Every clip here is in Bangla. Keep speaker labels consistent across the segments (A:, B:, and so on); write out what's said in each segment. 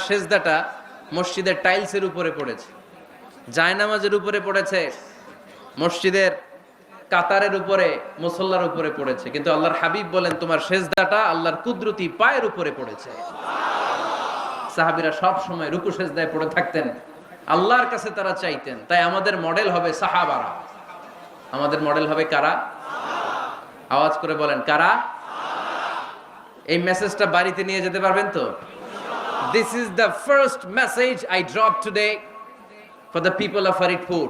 A: সেজদাটা মসজিদের টাইলসের উপরে পড়েছে, জায়নামাজের উপরে পড়েছে, মসজিদের কাতারের উপরে, মুসল্লার উপরে পড়েছে, কিন্তু আল্লাহর হাবিব বলেন তোমার সেজদাটা আল্লাহর কুদরতি পায়ের উপরে পড়েছে। সাহাবীরা সব সময় রুকু সেজদায় পড়ে থাকতেন, আল্লাহর কাছে তারা চাইতেন। তাই আমাদের মডেল হবে সাহাবারা। আমাদের মডেল হবে কারা? আওয়াজ করে বলেন কারা? এই মেসেজটা বাড়িতে নিয়ে যেতে পারবেন তো? This is the first message I dropped today for the people of Faridpur.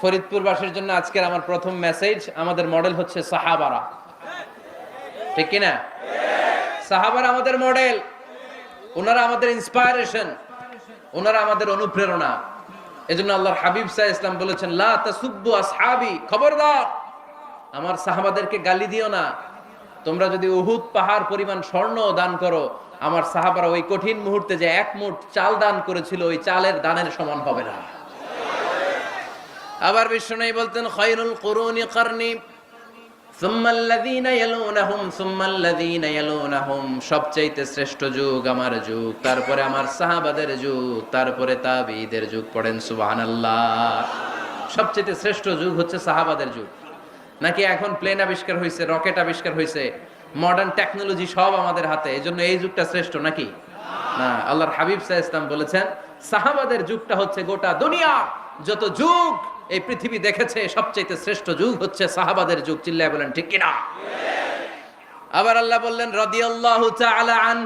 A: Faridpur বাসীর জন্য আজকের আমার প্রথম মেসেজ, আমাদের মডেল হচ্ছে সাহাবারা। ঠিক কি না? সাহাবারা আমাদের মডেল, ওনারা আমাদের ইন্সপায়ারেশন, ওনারা আমাদের অনুপ্রেরণা। এজন্য আল্লাহর হাবিব সাল্লাল্লাহু আলাইহি ওয়াসাল্লাম বলেছেন লা তাসুব্বু আসহাবি, খবরদার আমার সাহাবাদেরকে গালি দিও না। তোমরা যদি উহুদ পাহাড় পরিমাণ স্বর্ণ দান করো, আমার সাহাবারা ওই কঠিন মুহূর্তে যে এক মুঠ চাল দান করেছিল, ওই চালের দানের সমান হবে না। আবার বিশ্বনবী বলতেন খায়রুল কুরুনি কারনি সুম্মা আল্লাযীনা ইয়ালুনাহুম সুম্মা আল্লাযীনা ইয়ালুনাহুম, সবচেয়ে শ্রেষ্ঠ যুগ আমার যুগ, তারপরে আমার সাহাবাদের যুগ, তারপরে তাবিঈদের যুগ। পড়েন সুবহানাল্লাহ। সবচেয়ে শ্রেষ্ঠ যুগ হচ্ছে সাহাবাদের যুগ। নাকি এখন প্লেন আবিষ্কার হয়েছে, রকেট আবিষ্কার হয়েছে, মডার্ন টেকনোলজি সব আমাদের হাতে, এজন্য এই যুগটা শ্রেষ্ঠ নাকি? না, আল্লাহর হাবিব সাল্লাল্লাহু আলাইহি ওয়াসাল্লাম বলেছেন সাহাবাদের যুগটা হচ্ছে গোটা দুনিয়া যত যুগ এই পৃথিবী দেখেছে সবচেয়ে শ্রেষ্ঠ যুগ হচ্ছে সাহাবাদের যুগ। চিল্লায় বলেন ঠিক কিনা? আবার আল্লাহ বললেন রাদিয়াল্লাহু তাআলা আন,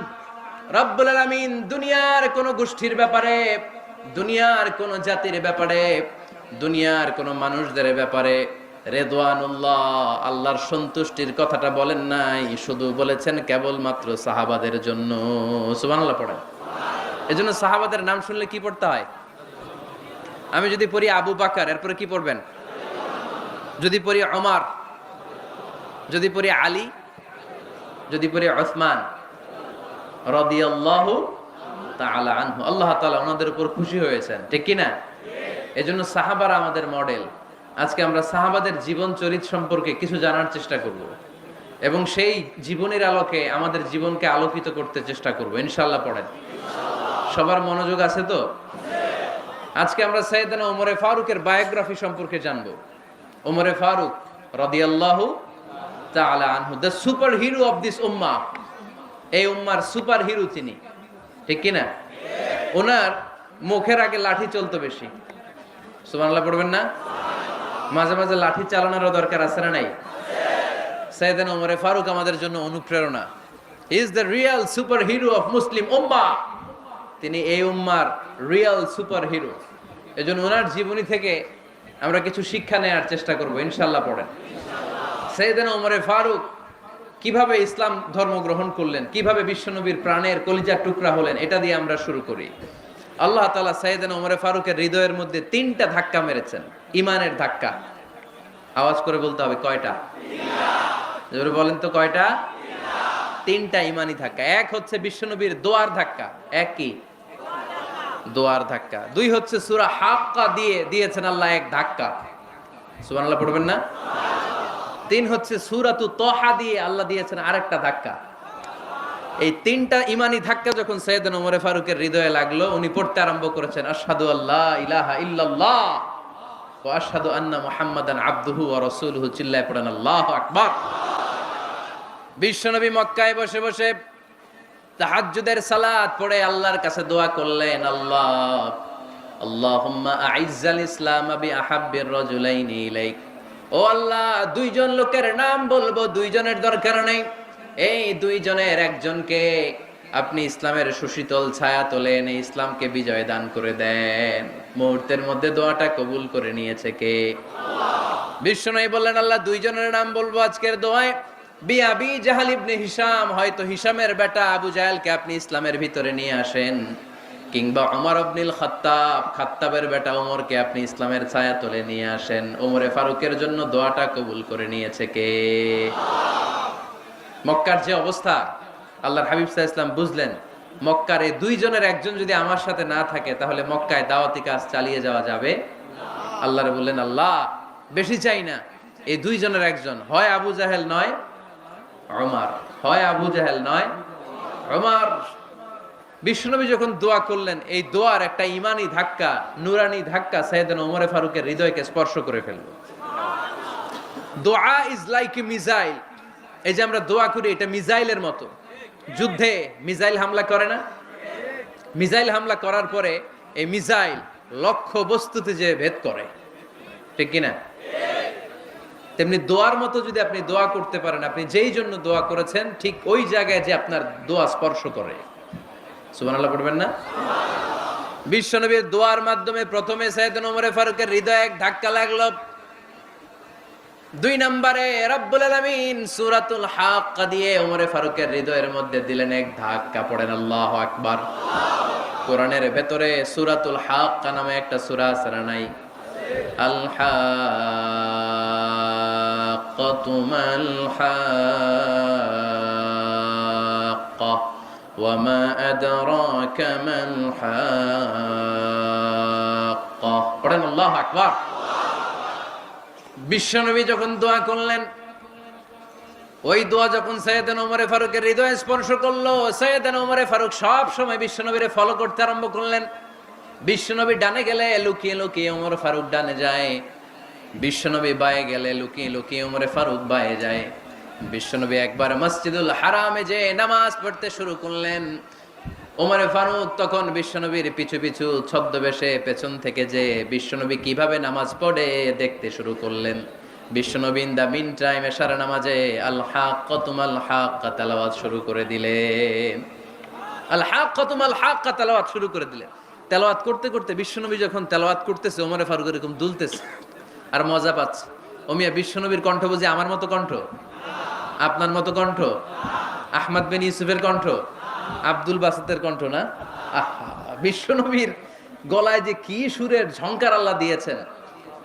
A: রব্বুল আলামিন দুনিয়ার কোন গোষ্ঠীর ব্যাপারে, দুনিয়ার কোন জাতির ব্যাপারে, দুনিয়ার কোন মানুষদের ব্যাপারে রেদওয়ানুল্লাহ আল্লাহর সন্তুষ্টির কথাটা বলেন নাই, শুধু বলেছেন কেবলমাত্র সাহাবাদের জন্য। সুবহানাল্লাহ পড়েন। এজন্য সাহাবাদের নাম শুনলে কি পড়তে হয়? আমি যদি পড়ি আবু বকর, এরপরে কি পড়বেন? যদি পড়ি ওমর, যদি পড়ি আলী, যদি পড়ি উসমান রাদিয়াল্লাহু তাআলা আনহু, আল্লাহ তাআলা ওনাদের উপর খুশি হয়েছেন। ঠিক কি না? এজন্য সাহাবারা আমাদের মডেল। আজকে আমরা সাহাবাদের জীবন চরিত্র সম্পর্কে কিছু জানার চেষ্টা করব এবং সেই জীবনের আলোকে আমাদের জীবনকে আলোকিত করতে চেষ্টা করব ইনশাআল্লাহ। পড়েন। সবার মনোযোগ আছে তো? আজকে আমরা সাইয়েদনা ওমরে ফারুকের বায়োগ্রাফি সম্পর্কে জানব। ওমরে ফারুক রাদিয়াল্লাহু তাআলা আনহু, the super hero of this উম্মাহ। এই উম্মার সুপার হিরো তিনি। ঠিক কি না? ওনার মুখের আগে লাঠি চলতো বেশি। সুবহানাল্লাহ পড়বেন না? মাঝে মাঝে লাঠি চালানোরও দরকার আছে না নাই? সাইয়েদনা ওমরে ফারুক আমাদের জন্য অনুপ্রেরণা। He is the real super hero of Muslim উম্মাহ। তিনি এই উম্মার রিয়েল সুপার হিরো। এজন্য ওনার জীবনী থেকে আমরা কিছু শিক্ষা নেওয়ার চেষ্টা করব ইনশাআল্লাহ। পড়েন। সাইয়েদনা ওমরে ফারুক কিভাবে ইসলাম ধর্ম গ্রহণ করলেন, কিভাবে বিশ্বনবীর প্রাণের কলিজার টুকরা হলেন, এটা দিয়ে আমরা শুরু করি। আল্লাহ তাআলা সাইয়েদনা ওমরে ফারুকের হৃদয়ের মধ্যে 3টা ধাক্কা মেরেছেন, ঈমানের ধাক্কা। আওয়াজ করে বলতে হবে কয়টা? জোরে বলেন তো কয়টা? 3টা ঈমানি ধাক্কা। এক হচ্ছে বিশ্বনবীর দোয়ার ধাক্কা। এক কি? দোয়ার ধাক্কা। 2 হচ্ছে সূরা হাক্কা দিয়ে দিয়েছেন আল্লাহ এক ধাক্কা। সুবহানাল্লাহ পড়বেন না? 3 হচ্ছে সূরাতু তাহা দিয়ে আল্লাহ দিয়েছেন আরেকটা ধাক্কা। এই 3টা ঈমানি ধাক্কা যখন সাইয়েদনা ওমর ফারুকের হৃদয়ে লাগলো, উনি পড়তে আরম্ভ করেছেন আশহাদু আল্লা ইলাহা ইল্লাল্লাহ ওয়া আশহাদু আন্না মুহাম্মাদান আবদুহু ওয়া রাসূলুহু। চিল্লায় পড়েন আল্লাহু আকবার। বিশ্বনবী মক্কায় বসে বসে তাহাজ্জুদের সালাত পড়ে আল্লাহর কাছে দোয়া করলেন, আল্লাহ আল্লাহুম্মা আইজ্জাল ইসলাম বিআহাব্বির রাজুলাইনি ইলাইক। ও আল্লাহ, 2 জন লোকের নাম বলবো, 2 জনের দরকার নেই, এই 2 জনের একজনকে আপনি ইসলামের সুশীতল ছায়া তোলেন, এই ইসলামকে বিজয় দান করে দেন। মুহূর্তের মধ্যে দোয়াটা কবুল করে নিয়েছে কে? বিশ্বনবী বললেন আল্লাহ 2 জনের নাম বলবো আজকের দোয়ায়। বিআবি জাহল ইবনে হিশাম, হয়তো হিশামের বেটা আবু জাহেলকে আপনি ইসলামের ভিতরে নিয়ে আসেন, কিংবা ওমর ইবনুল খাত্তাব, খাত্তাবের বেটা ওমরকে আপনি ইসলামের ছায়া তোলে নিয়ে আসেন। ওমরে ফারুকের জন্য দোয়াটা কবুল করে নিয়েছে কে? মক্কার যে অবস্থা, আল্লাহর হাবিব সাল্লাল্লাহু আলাইহি ওয়াসাল্লাম বুঝলেন মক্কার এই 2 জনের একজন যদি আমার সাথে না থাকে তাহলে মক্কায় দাওয়াতি কাজ চালিয়ে যাওয়া যাবে না। আল্লাহরে বললেন আল্লাহ বেশি চাই না, এই 2 জনের একজন, হয় আবু জাহেল নয় ওমর, হয় আবু জাহেল নয় ওমর। বিশ্বনবী যখন দোয়া করলেন, এই দোয়ার একটা ইমানি ধাক্কা, নুরানি ধাক্কা সাইয়েদনা ওমরে ফারুকের হৃদয়কে স্পর্শ করে ফেলল। দোয়া ইজ লাইক এ মিসাইল। এই যে আমরা দোয়া করি, এটা মিসাইলের মতো। যুদ্ধে মিসাইল হামলা করে না? মিসাইল হামলা করার পরে এই মিসাইল লক্ষ্য বস্তুতে যে ভেদ করে, ঠিক কিনা? তেমনি দোয়ার মতো যদি আপনি দোয়া করতে পারেন, আপনি যেই জন্য দোয়া করেছেন ঠিক ওই জায়গায় যে আপনার দোয়া স্পর্শ করে। সুবহানাল্লাহ পড়বেন না? বিশ্বনবীর দোয়ার মাধ্যমে প্রথমে সাইয়েদনা ওমর ফারুকের হৃদয়ে এক ধাক্কা লাগলো। 2 নম্বরে রব্বুল আলামিন সূরাতুল হাক্কা দিয়ে ওমর ফারুকের হৃদয়ের মধ্যে দিলেন এক ধাক্কা। পড়েন আল্লাহু আকবার। কোরআনের ভেতরে সূরাতুল হাক্কা নামে একটা সূরা আছে না নাই? আল হাক্কাতু মাল হাক্কা ওয়া মা আদরাকা মাল হাক্কা। পড়েন আল্লাহু আকবার। বিশ্বনবী যখন দোয়া করলেন, ওই দোয়া যখন সাইয়েদনা ওমর ফারুকের হৃদয় স্পর্শ করলো, সাইয়েদনা ওমর ফারুক সব সময় বিশ্বনবীরে ফলো করতে আরম্ভ করলেন। বিশ্বনবী ডানে গেলে লুকিয়ে লুকিয়ে ওমর ফারুক ডানে যায়, বিশ্বনবী বায়ে গেলে লুকিয়ে লুকিয়ে ওমর ফারুক বায়ে যায়। বিশ্বনবী একবার মসজিদুল হারামে যে নামাজ পড়তে শুরু করলেন, ওমর ফারুক তখন বিশ্বনবীর পিছু পিছু ছদ্মবেশে পেছন থেকে যে বিশ্বনবী কিভাবে নামাজ পড়ে দেখতে শুরু করলেন। বিশ্বনবী ইন দা মিন টাইম এশার নামাজে আল হাক্কাতু মাল হাক্কা তেলাওয়াত শুরু করে দিলেন। আল হাক্কাতু মাল হাক্কা তেলাওয়াত শুরু করে দিলেন। তেলাওয়াত করতে করতে বিশ্বনবী যখন তেলাওয়াত করতেছে, ওমর ফারুক এরকম দুলতেছে আর মজা পাচ্ছে। ও মিয়া, বিশ্বনবীর কণ্ঠ বুঝি আমার মতো কণ্ঠ, আপনার মতো কণ্ঠ, আহমদ বিন ইউসুফের কণ্ঠ, আব্দুল বাসিতের কণ্ঠ না? আহা, বিশ্বনবীর গলায় যে কি সুরের ঝংকার আল্লাহ দিয়েছেন,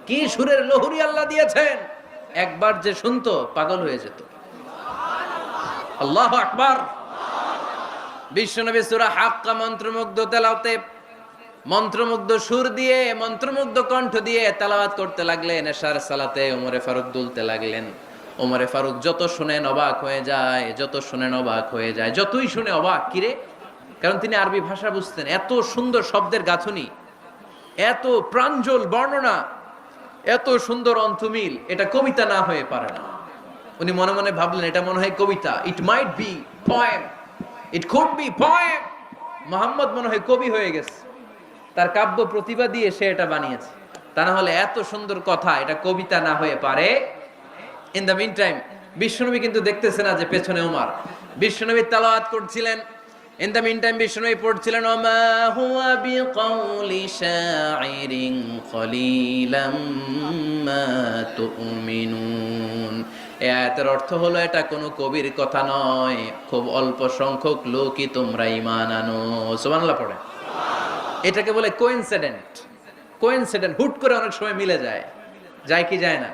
A: কি সুরের লহরি আল্লাহ দিয়েছেন, একবার যে শুনতো পাগল হয়ে যেত। আল্লাহু আকবার। বিশ্বনবী সূরা হাক্কা মন্ত্রমুগ্ধ তেলাওয়াতে, মন্ত্রমুগ্ধ সুর দিয়ে, মন্ত্রমুগ্ধ কণ্ঠ দিয়ে তেলাওয়াত করতে লাগলেন। এশার সালাতে ওমর ফারুক দুলতে লাগলেন। ওমর ফারুক যত শুনেন অবাক হয়ে যায়, যত শুনেন অবাক হয়ে যায়, যতই শুনে অবাক। কিরে? কারণ তিনি আরবি ভাষা বুঝতেন। এত সুন্দর শব্দের গাঁথনি, এত প্রাঞ্জল বর্ণনা, এত সুন্দর অন্তমিল, এটা কবিতা না হয়ে পারে না। উনি মনে মনে ভাবলেন, এটা মনে হয় কবিতা। It might be poem, it could be poem. Muhammad মনে হয় কবি হয়ে গেছে, তার কাব্য প্রতিভা দিয়ে সে এটা বানিয়েছে। তা না হলে এত সুন্দর কথা, এটা কবিতা না হয়ে পারে। ইন দ্য মিন টাইম বিশ্বনবী কিন্তু দেখতেছে না যে পেছনে ওমর। বিশ্বনবী তেলাওয়াত করছিলেন, ইন দ্য মিন টাইম বিশ্বনবী পড়ছিলেন ওমা হুয়া বিকাউলি শাইরিন কলিলাম মা তুমিনুন। এই আয়াতের অর্থ হলো, এটা কোনো কবির কথা নয়, খুব অল্প সংখ্যক লোকই তোমরা ঈমান আনো। সুবহানাল্লাহ পড়ে। এটাকে বলে কোইন্সিডেন্ট। কোইন্সিডেন্ট, হুট করে অনেক সময় মিলে যায়। যায় কি যায় না?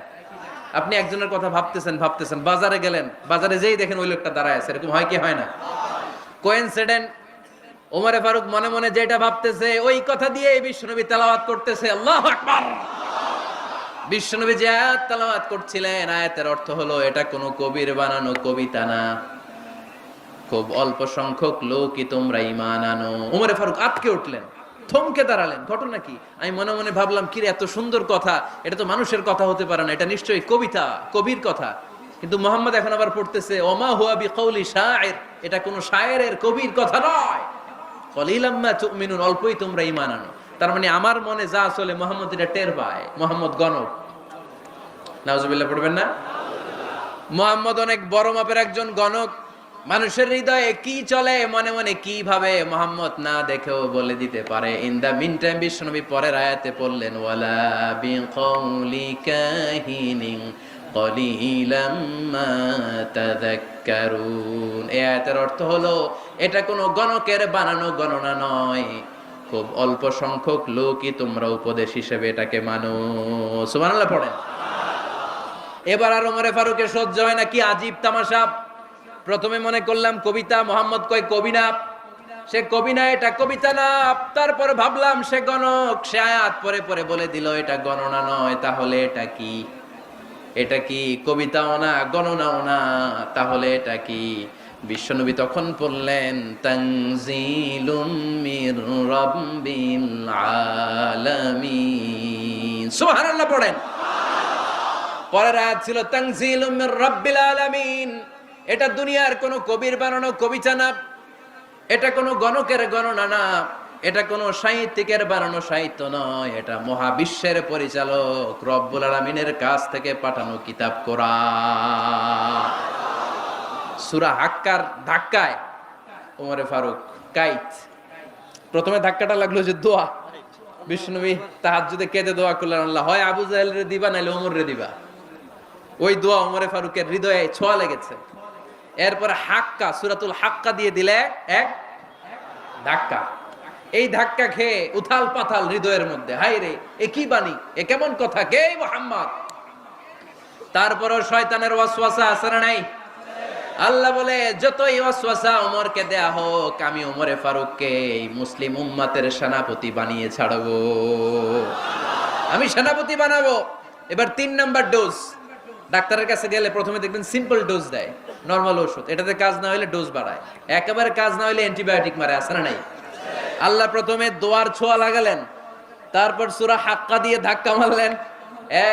A: আপনি একজনের কথা ভাবতেছেন ভাবতেছেন, বাজারে গেলেন, বাজারে যেই দেখেন ওই লোকটা দাঁড়ায় আছে। এরকম হয় কি হয় না? কোইন্সিডেন্ট। ওমর ফারুক মনে মনে যেটা ভাবতেছে ওই কথা দিয়ে বিশ্বনবী তেলাওয়াত করতেছে। আল্লাহু আকবার। বিশ্বনবী যে আয়াত তেলাওয়াত করছিলেন, আয়াতের অর্থ হলো, এটা কোনো কবির বানানো কবিতা না, খুব অল্প সংখ্যক লোকই তোমরা ঈমান আনো। ওমর ফারুক আটকে উঠলেন, থমকে দাঁড়ালেন। ঘটনা কি? আমি মনে মনে ভাবলাম, কিরে এত সুন্দর কথা, এটা তো মানুষের কথা হতে পারে না, এটা নিশ্চয়ই কবিতা, কবির কথা। কিন্তু মুহাম্মদ এখন আবার পড়তেছে ওমা হুয়া বিকাউলি শাইর, এটা কোনো শায়েরের, কবির কথা নয়। কলিলাম মা তুমিনুন, অল্পই তোমরা ঈমান আনো। তার মানে আমার মনে যা চলে মুহাম্মদ এটা টের পায়। মুহাম্মদ গণক। নাউজুবিল্লাহ পড়বেন না? মুহাম্মদ অনেক বড় মাপের একজন গণক। মানুষের হৃদয়ে কি চলে, মনে মনে কি ভাবে, মুহাম্মদ না দেখেও বলে দিতে পারে। ইন দা মিন টাইম বিশ্বনবী পরের আয়াতে পড়লেন ওয়ালা বিকাউলি কাহিনিন কলিলাম মা তাযাক্কারুন। এই আয়াতের অর্থ হলো, এটা কোনো গণকের বানানো গণনা নয়, খুব অল্প সংখ্যক লোকই তোমরা উপদেশ হিসেবে এটাকে মানো। সুবহানাল্লাহ পড়েন। এবার আর ওমর ফারুকের সহ্য হয় না। কি আজীব তামাশা! প্রথমে মনে করলাম কবিতা, মোহাম্মদ কয় কবি না, সে কবি না, এটা কবিতা না। তারপর ভাবলাম সে গণক, সে আয়াত পরে পরে বলে দিল এটা গণনা নয়। তাহলে এটা কি? এটা কি কবিতাও না, গণনাও না, তাহলে এটা কি? বিশ্বনবী তখন পড়লেন তানজিলুম মির রাব্বিল আলামিন। সুবহানাল্লাহ পড়েন। পরের আয়াত ছিল তানজিলুম মির রাব্বিল আলামিন। এটা দুনিয়ার কোনো কবির বানানো কবিতা না, এটা কোনো গণকের গণনা না, এটা কোনো সাহিত্যিকের বানানো সাহিত্য নয়, এটা মহাবিশ্বের পরিচালক রব্বুল আলামিনের কাছ থেকে পাঠানো কিতাব কোরআন। সূরা হাক্কার ধাক্কায় ওমরে ফারুক কাইত, প্রথমে ধাক্কাটা লাগলো যে দোয়া। বিশ্বনবী তাহাজ্জুদে কেঁদে দোয়া করলেন, আল্লাহ হয় আবু জাহেল রে দিবা নাইলে ওমর রে দিবা। ওই দোয়া ওমরে ফারুকের হৃদয়ে ছোঁয়া লেগেছে। এরপরে হাক্কা, সূরাতুল হাক্কা দিয়ে দিলে এক ধাক্কা। এই ধাক্কা খেয়ে উথাল পাথাল হৃদয়ের মধ্যে, হায় রে এ কি বাণী, এ কেমন কথা, কে মুহাম্মদ। তারপরও শয়তানের ওয়াসওয়াসা আছে না নাই? আল্লাহ বলে যতই ওয়াসওয়াসা ওমরকে দেয়া হোক, আমি ওমরে ফারুককে এই মুসলিম উম্মতের সেনাপতি বানিয়ে ছাড়বো, আমি সেনাপতি বানাবো। এবার 3 নাম্বার ডোজ। ডাক্তারের কাছে গেলে প্রথমে দেখবেন সিম্পল ডোজ দেয়, নরমাল ওষুধ, এটাতে কাজ না হলে ডোজ বাড়ায়, একেবারে কাজ না হলে অ্যান্টিবায়োটিক মারে, আছে না নাই? আল্লাহ প্রথমে দোয়ার ছোঁয়া লাগালেন, তারপর সূরা হাক্কা দিয়ে ধাক্কা মারলেন,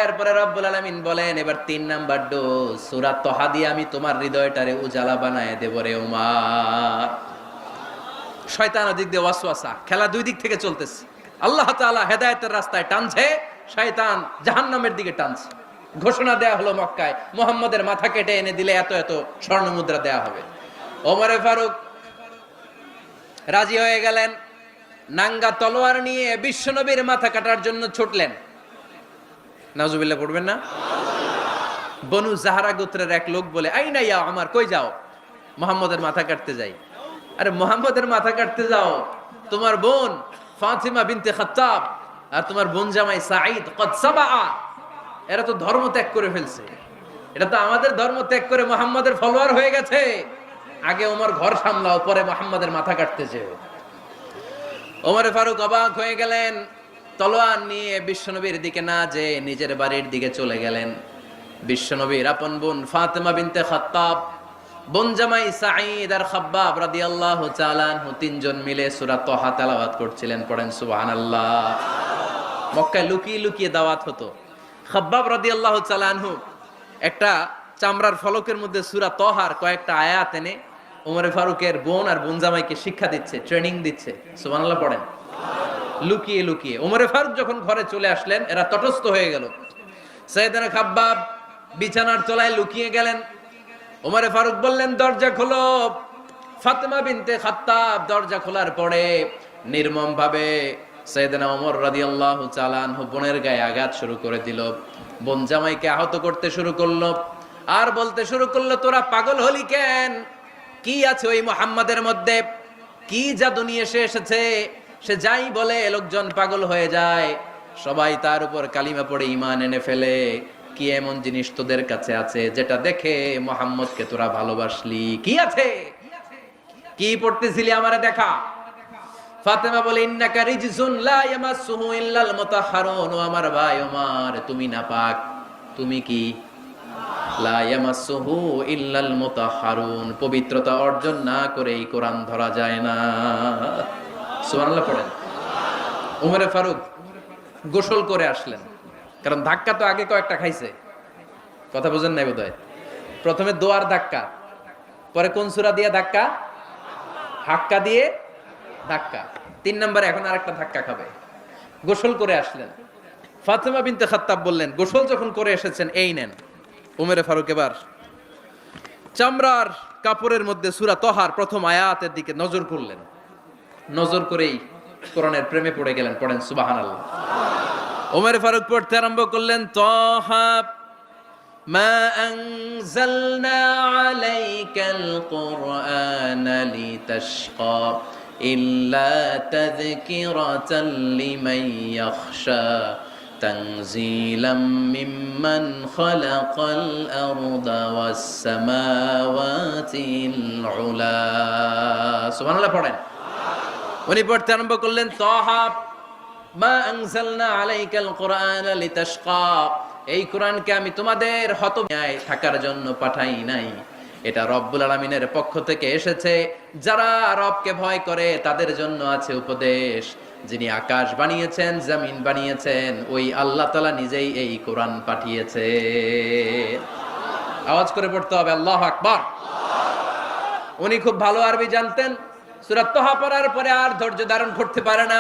A: এরপরে রব্বুল আলামিন বলেন এবার 3 নাম্বার ডোজ সূরা তহা দিয়ে আমি তোমার হৃদয়টারে উজালা বানায় দেব রে ওমর। শয়তান ওদিক দিয়ে ওয়াসওয়াসা, খেলা দুই দিক থেকে চলতেছে। আল্লাহ তাআলা হেদায়েতের রাস্তায় টানছে, শয়তান জাহান্নামের দিকে টানছে। ঘোষণা দেয়া হলো মক্কায়, মুহাম্মদের মাথা কেটে এনে দিলে এত এত স্বর্ণ মুদ্রা দেয়া হবে। ওমরে ফারুক রাজি হয়ে গেলেন, নাঙ্গা তলোয়ার নিয়ে বিশ্বনবীর মাথা কাটার জন্য ছুটলেন। নাউজুবিল্লাহ পড়বেন না? বনু জাহরা গোত্রের এক লোক বলে, আইনা ইয়া আমার, কই যাও? মুহাম্মদের মাথা কাটতে যাই। আরে মুহাম্মদের মাথা কাটতে যাও? তোমার বোন ফাতিমা বিনতে খাত্তাব আর তোমার বোন জামাই সাঈদ কদ সাবা, এরা তো ধর্ম ত্যাগ করে ফেলছে, এটা তো আমাদের ধর্ম ত্যাগ করে মুহাম্মদের ফলোয়ার হয়ে গেছে। আগে ওমর ঘর সামলাও, পরে মুহাম্মদের মাথা কাটতে যেও। ওমরে ফারুক অবাক হয়ে গেলেন, তলোয়ার নিয়ে বিশ্বনবীর দিকে না যে নিজের বাড়ির দিকে চলে গেলেন। বিশ্বনবীর আপন বোন ফাতেমা বিনতে খাত্তাব, বোন জামাই সাঈদ আর খাব্বাব রাদিয়াল্লাহু তাআলা আনহু, তিনজন মিলে সূরা তহা তেলাওয়াত করছিলেন। পড়েন সুবহানাল্লাহ। মক্কায় লুকিয়ে লুকিয়ে দাওয়াত হতো। খাব্বাব রাদিয়াল্লাহু তাআলা আনহু একটা চামড়ার ফলকের মধ্যে সূরা তহার কয়েকটা আয়াত এনে ওমরে ফারুকের বোন আর বোন জামাইকে শিক্ষা দিচ্ছে, ট্রেনিং দিচ্ছে। সুবহানাল্লাহ পড়েন। লুকিয়ে লুকিয়ে ওমরে ফারুক যখন ঘরে চলে আসলেন, এরা তটস্থ হয়ে গেল। সাইয়েদনা খাব্বাব বিছানার তলায় লুকিয়ে গেলেন। ওমরে ফারুক বললেন, দরজা খোলো। ফাতেমা বিনতে খাত্তাব দরজা খোলার পরে নির্মম ভাবে সাইয়েদনা ওমর রাদিয়াল্লাহু তাআলা আনহু বোনের গায়ে আঘাত শুরু করে দিল। বোন জামাইকে আহত করতে শুরু করলো আর বলতে শুরু করলো, তোরা পাগল হলি কেন? কি আছে ওই মুহাম্মাদের মধ্যে? কি জাদু নিয়ে সে এসেছে? সে যাই বলে লোকজন পাগল হয়ে যায়, সবাই তার উপর কালিমা পড়ে ঈমান এনে ফেলে। কি এমন জিনিস তোদের কাছে আছে যেটা দেখে মুহাম্মদকে তোরা ভালোবাসলি? কি আছে? কি পড়তেছিলি আমারে দেখা। ফাতেমা বলে, ইন্নাকা রিজসুন লা ইয়ামাসসুহু ইল্লাল মুতাহহারুন। ও আমার ভাই ওমর, তুমি নাপাক। তুমি কি? লা ইয়ামাসসুহু ইল্লাল মুতাহহারুন, পবিত্রতা অর্জন না করে এই কোরআন ধরা যায় না। সুবহানাল্লাহ পড়েন। ওমরে ফারুক গোসল করে আসলেন, কারণ ধাক্কা তো আগে কয়েকটা খাইছে। কথা বুঝেন নাই বোধহয়? প্রথমে দোয়ার ধাক্কা, পরে কোন সূরা দিয়ে ধাক্কা? হাক্কা দিয়ে ধাক্কা। 3 নম্বরে এখন আরেকটা ধাক্কা খাবে। গোসল করে আসলেন। ফাতেমা বিনতে খাত্তাব বললেন, গোসল যখন করে এসেছেন, এই নেন। ওমরে ফারুক এবার চামড়ার কাপড়ের মধ্যে সূরা তহার প্রথম আয়াতের দিকে নজর করলেন। নজর করেই কোরআনের প্রেমে পড়ে গেলেন। পড়েন সুবহানাল্লাহ। ওমরে ফারুক পড়তে আরম্ভ করলেন, তহা মা আনজালনা আলাইকাল কুরআনা লিতাশকা ইল্লা তাযকিরাতাল লিমান ইয়াখশা তানজিলাম মিম্মান খালাকাল আরদা ওয়াস সামাওয়াতিল উলা। সুবহানাল্লাহ পড়েন। উনি পড়তে আরম্ভ করলেন, তহা মা আনজালনা আলাইকাল কুরআনা লিতাশকা, এই কোরআনকে আমি তোমাদের হতভাগ্য থাকার জন্য পাঠাই নাই, এটা রব্বুল আলামিনের পক্ষ থেকে এসেছে। যারা রবকে ভয় করে তাদের জন্য আছে উপদেশ। যিনি আকাশ বানিয়েছেন, জমিন বানিয়েছেন, ওই আল্লাহ তাআলা নিজেই এই কোরআন পাঠিয়েছে। আওয়াজ করে পড়তে হবে আল্লাহু আকবার। উনি খুব ভালো আরবি জানতেন। সূরা তাহা পড়ার পরে আর ধৈর্য ধারণ করতে পারে না।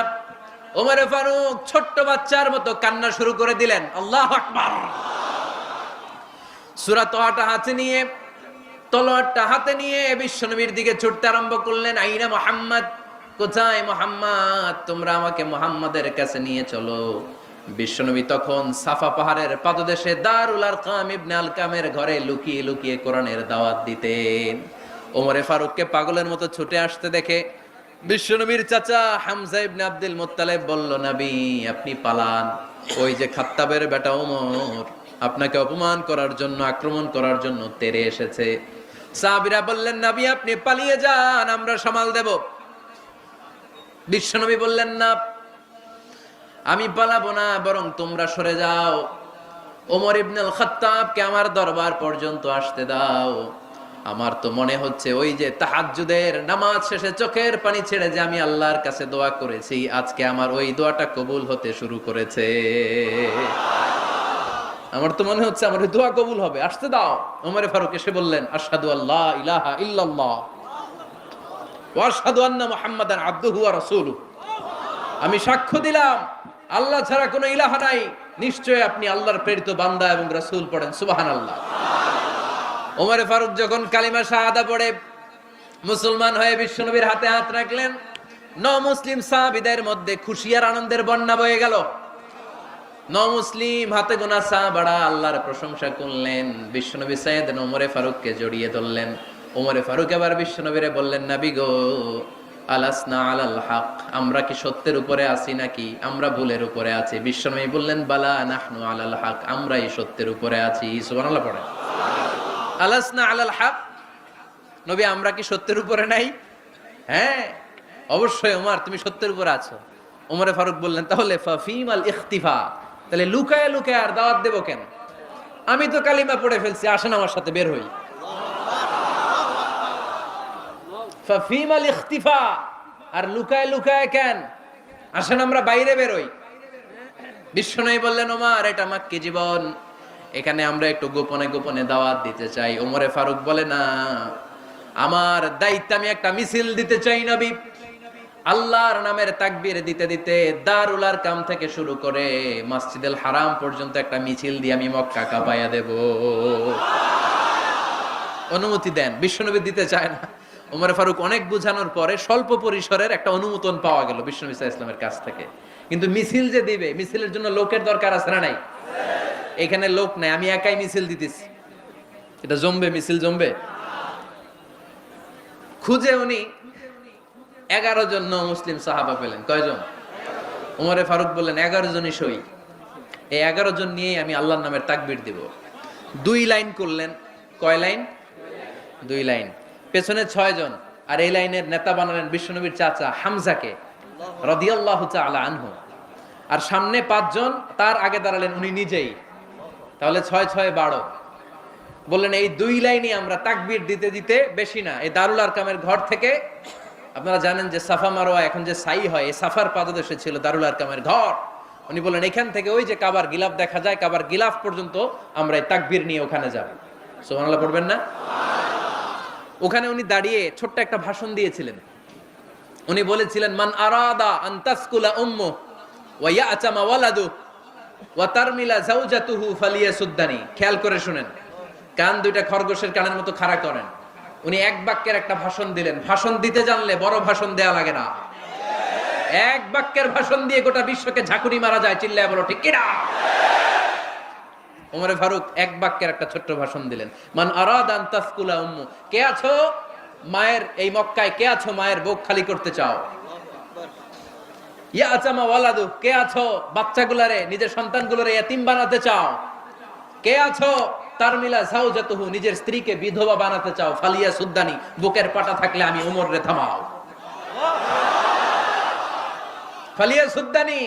A: ওমর ফারুক ছোট্ট বাচ্চার মতো কান্না শুরু করে দিলেন। আল্লাহু আকবার। সূরা তাহাটা হাতে নিয়ে, তলোয়ারটা হাতে নিয়ে বিশ্বনবীর দিকে ছুটতে আরম্ভ করলেন। আইনা মুহাম্মদ, কোথায় মুহাম্মদ? তোমরা আমাকে মুহাম্মাদের কাছে নিয়ে চলো। বিশ্বনবী তখন সাফা পাহাড়ের পাদদেশে দারুল আরকাম ইবনে আলকামের ঘরে লুকিয়ে লুকিয়ে কোরআনের দাওয়াত দিতেন। ওমরে ফারুককে পাগলের মতো ছুটে আসতে দেখে বিশ্বনবীর চাচা হামজা ইবনে আব্দুল মুত্তালিব বলল, নবী আপনি পালান। ওই যে খাত্তাবের বেটা ওমর আপনাকে অপমান করার জন্য, আক্রমণ করার জন্য তেরে এসেছে। সাহাবীরা বললেন, নবী আপনি পালিয়ে যান, আমরা সামাল দেব। বিশ্বনবী বললেন, না আমি পালাবো না, বরং তোমরা সরে যাও। ওমর ইবনে আল খাত্তাবকে আমার দরবার পর্যন্ত আসতে দাও। আমার তো মনে হচ্ছে ওই যে তাহাজ্জুদের নামাজ শেষে চোখের পানি ছেড়ে যে আমি আল্লাহর কাছে দোয়া করেছি, আজকে আমার ওই দোয়াটা কবুল হতে শুরু করেছে। আমার তো মনে হচ্ছে আমার ওই দোয়া কবুল হবে, আসতে দাও। ওমর ফারুক এসে বললেন, আশহাদু আল্লা ইলাহা ইল্লাল্লাহ ওয়া আশহাদু আন্না মুহাম্মাদান আবদুহু ওয়া রাসূলুহু। আমি সাক্ষ্য দিলাম আল্লাহ ছাড়া কোনো ইলাহ নাই, নিশ্চয়ই আপনি আল্লাহর প্রেরিত বান্দা এবং রাসূল। পড়েন সুবহানাল্লাহ। ওমর ফারুক যখন কালিমা শাহাদা পড়ে মুসলমান হয়ে বিশ্বনবীর হাতে হাত রাখলেন, মুসলিম সাহাবীদের মধ্যে খুশি আর আনন্দের বন্যা বয়ে গেল। মুসলিম হাতে গোনা সাহাবারা আল্লাহর প্রশংসা করলেন। বিশ্বনবী সাইয়েদনা ওমর ফারুককে জড়িয়ে ধরলেন। ওমর ফারুক এবার বিশ্বনবীরে বললেন, নবী গো, আলাসনা আলাল হক, আমরা কি সত্যের উপরে আছি নাকি আমরা ভুলের উপরে আছি? বিশ্বনবী বললেন, বালা নাহনু আলাল হক, আমরাই সত্যের উপরে আছি। সুবহানাল্লাহ পড়েন। আলাসনা আলাল হক, নবী আমরা কি সত্যের উপরে নাই? হ্যাঁ অবশ্যই ওমর, তুমি সত্যের উপরে আছো। ওমরে ফারুক বললেন, তাহলে ফাফিমাল ইখতিফা, তাহলে লুকায় লুকায় আর দাওয়াত দেব কেন? আমি তো কালিমা পড়ে ফেলছি, আসেন আমার সাথে বের হই। ফাফিমাল ইখতিফা, আর লুকায় লুকায় কেন? আসেন আমরা বাইরে বের হই। বিশ্বনবী বললেন, ওমর এটা মাক্কি জীবন, এখানে আমরা একটু গোপনে গোপনে দাওয়াত দিতে চাই। ওমরে ফারুক বলে, না, আমার দায়িত্ব, আমি একটা মিছিল দিতে চাই নবী। আল্লাহর নামের তাকবীর দিতে দিতে দারুল আরকাম থেকে শুরু করে মসজিদুল হারাম পর্যন্ত একটা মিছিল দিয়ে আমি মক্কা কাঁপাইয়া দেব। অনুমতি দেন। বিশ্বনবী দিতে চায় না। ওমর ফারুক অনেক বুঝানোর পরে স্বল্প পরিসরের একটা অনুমোদন পাওয়া গেল বিশ্বনবী সাল্লাল্লাহু আলাইহি ওয়াসাল্লামের কাছ থেকে। কিন্তু মিছিল যে দিবে, মিছিলের জন্য লোকের দরকার আছে না নাই? এখানে লোক নাই, আমি একাই মিছিল দিতেছি। এটা জমবে? মিছিল জমবে? খুঁজে উনি 11 জন মুসলিম সাহাবা পেলেন। কয়জন? ওমরে ফারুক বললেন, 11 জনই সই। এই 11 জন নিয়েই আমি আল্লাহর নামের তাকবীর দিব। 2 লাইন করলেন। কয় লাইন? 2 লাইন। পেছনে 6 জন, আর এই লাইনের নেতা বানালেন বিশ্বনবীর চাচা হামজাকে রাদিয়াল্লাহু তাআলা আনহু। আর সামনে 5 জন, তার আগে দাঁড়ালেন উনি নিজেই। তাহলে 6 6 12। বললেন, এই 2 লাইনই আমরা তাকবীর দিতে দিতে, বেশি না, এই দারুল আরকামের ঘর থেকে, আপনারা জানেন যে সাফা মারওয়া এখন যে সাই হয়, এই সাফার পাদদেশে ছিল দারুল আরকামের ঘর। উনি বললেন, এখান থেকে ওই যে কাবার গিলাফ দেখা যায়, কাবার গিলাফ পর্যন্ত আমরা এই তাকবীর নিয়ে ওখানে যাব। সুবহানাল্লাহ পড়বেন না? ওখানে উনি দাঁড়িয়ে ছোট্ট একটা ভাষণ দিয়েছিলেন। উনি বলেছিলেন, মান আরাদা আন তাসকুলা উম্মু ওয়া ইয়াতামা ওয়ালাদু ওয়া তারমিলা যাওজাতুহু ফালিয়াসুদ্দানি। খেয়াল করে শুনেন, কান দুইটা খরগোশের কানের মতো খাড়া করেন। উনি এক বাক্যের একটা ভাষণ দিলেন। ভাষণ দিতে জানলে বড় ভাষণ দেয়া লাগে না। এক বাক্যের ভাষণ দিয়ে গোটা বিশ্বকে ঝাঁকুনি মারা যায়। চিল্লায় বলো ঠিক কিনা? ওমরে ফারুক এক বাক্যের একটা ছোট্ট ভাষণ দিলেন। মান আরাদা আন তাসকুলা উম্মু, কে আছো মায়ের এই মক্কায়, কে আছো মায়ের বুক খালি করতে চাও? ইয়াতামা ওয়ালাদু, কে আছো বাচ্চাগুলারে, নিজের সন্তানগুলোরে ইয়াতিম বানাতে চাও? কে আছো তারমিলা যাওজাতুহু, নিজের স্ত্রীকে বিধবা বানাতে চাও? ফালিয়া সুদ্দানি, বুকের পাটা থাকলে আমি ওমর রে থামাও। ফালিয়া সুদ্দানি,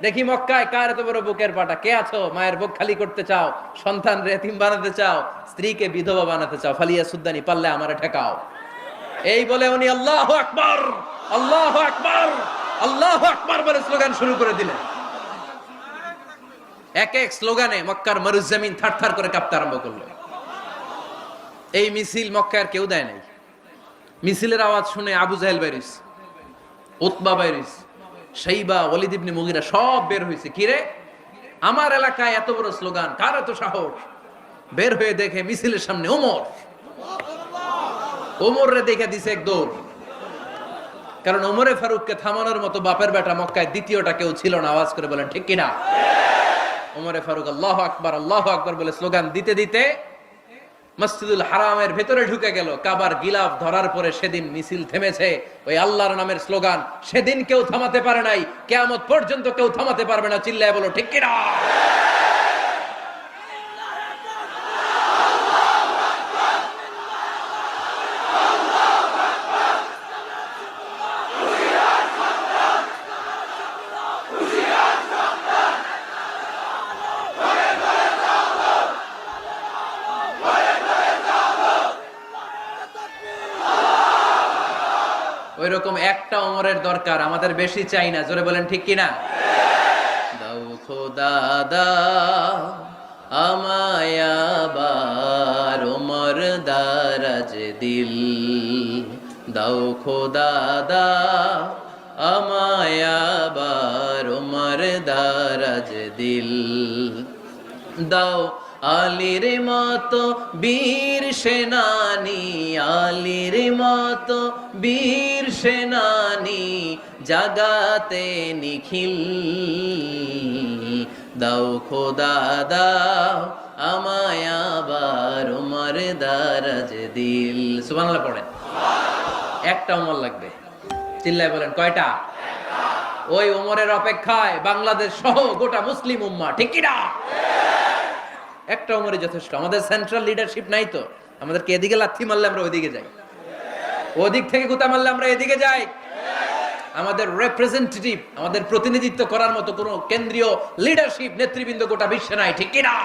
A: দেখি মক্কায় কার এত বড় বুকের পাটা, কে আছো মায়ের বুক খালি করতে চাও, সন্তান এতিম বানাতে চাও, স্ত্রীকে বিধবা বানাতে চাও, ফালিয়া সুদ্দানি পারলে আমারে ঠেকাও। এই বলে উনি আল্লাহু আকবার, আল্লাহু আকবার, আল্লাহু আকবার বলে স্লোগান শুরু করে দিলেন। এক এক স্লোগানে মক্কার মরুজমিন থারথার করে কাঁপতে আরম্ভ করলো। এই মিছিল মক্কার কেউ দেয় নাই। মিছিলের আওয়াজ শুনে আবু জাহেল বাইরিস, উতবা বাইরিস, শাইবা, ওয়ালিদ ইবনে মুগিরা সব বের হয়েছে। কিরে, আমার এলাকায় এত বড় স্লোগান, কার এত সাহস? বের হয়ে দেখে মিছিলের সামনে ওমর। ওমরে দেখে দিছে এক দৌড়। কারণ ওমরে ফারুককে থামানোর মতো বাপের বেটা মক্কায় দ্বিতীয়টা কেউ ছিল না। আওয়াজ করে বলেন ঠিক কিনা? ওমরে ফারুক আল্লাহু আকবার, আল্লাহু আকবার বলে স্লোগান দিতে দিতে মসজিদুল হারামের ভেতরে ঢুকে গেল। কাবার গিলাফ ধরার পরে সেদিন মিছিল থেমেছে। ওই আল্লাহর নামের স্লোগান সেদিন কেউ থামাতে পারে নাই, কিয়ামত পর্যন্ত কেউ থামাতে পারবে না। চিল্লায় বলো ঠিক কিনা? ওই রকম একটা ওমরের দরকার, আমাদের বেশি চাই না। জোরে বলেন ঠিক কিনা? দাও খোদা দাও আমায় আবার ওমর দারাজ দিল, দাও খোদা দাও আমায় আবার ওমর দারাজ দিল, দাও আলীর মতো বীর সেনানি, আলীর মতো বীর সেনানি জাগাতে নিখিল, দাও খোদা দাও আমায় আবার ওমর দারাজ দিল। সুবহানাল্লাহ পড়েন। একটা ওমর লাগবে। চিল্লায় বলেন কয়টা? ওই ওমরের অপেক্ষায় বাংলাদেশ সহ গোটা মুসলিম উম্মাহ, ঠিক কি না? একটা ওমরে যথেষ্ট। আমাদের সেন্ট্রাল লিডারশিপ নাই তো, আমাদেরকে এদিকে লাথি মারলে আমরা ওইদিকে যাই, ওদিক থেকে গুতা মারলে আমরা এদিকে যাই। আমাদের রিপ্রেজেন্টেটিভ, আমাদের প্রতিনিধিত্ব করার মতো কোনো কেন্দ্রীয় লিডারশিপ নেতৃবৃন্দ গোটা বিশ্বে নাই, ঠিক কি না?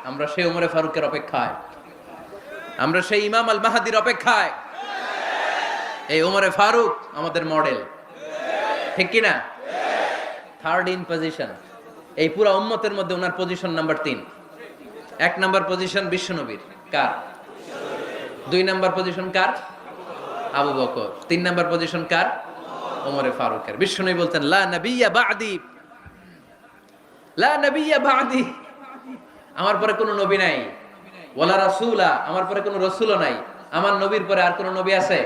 A: আমরা সেই ওমরে ফারুকের অপেক্ষায়, আমরা সেই ইমাম আল মাহাদির অপেক্ষায়। এই ওমরে ফারুক আমাদের মডেল, ঠিক কি না? থার্ড ইন পজিশন এই পুরা উম্মতের মধ্যে ওনার পজিশন নাম্বার 3। 1 নাম্বার পজিশন বিশ্বনবীর, কার? 2 নাম্বার পজিশন কার? আবু বকর। 3 নাম্বার পজিশন কার? ওমরে ফারুকের। বিশ্বনবী বলতেন লা নবিয়্যা বা'দি, লা নবিয়্যা বা'দি, আমার পরে কোনো নবী নাই। ওয়ালা রাসূলা, আমার পরে কোনো রাসূলও নাই। আমার নবীর পরে আর কোনো নবী আছে?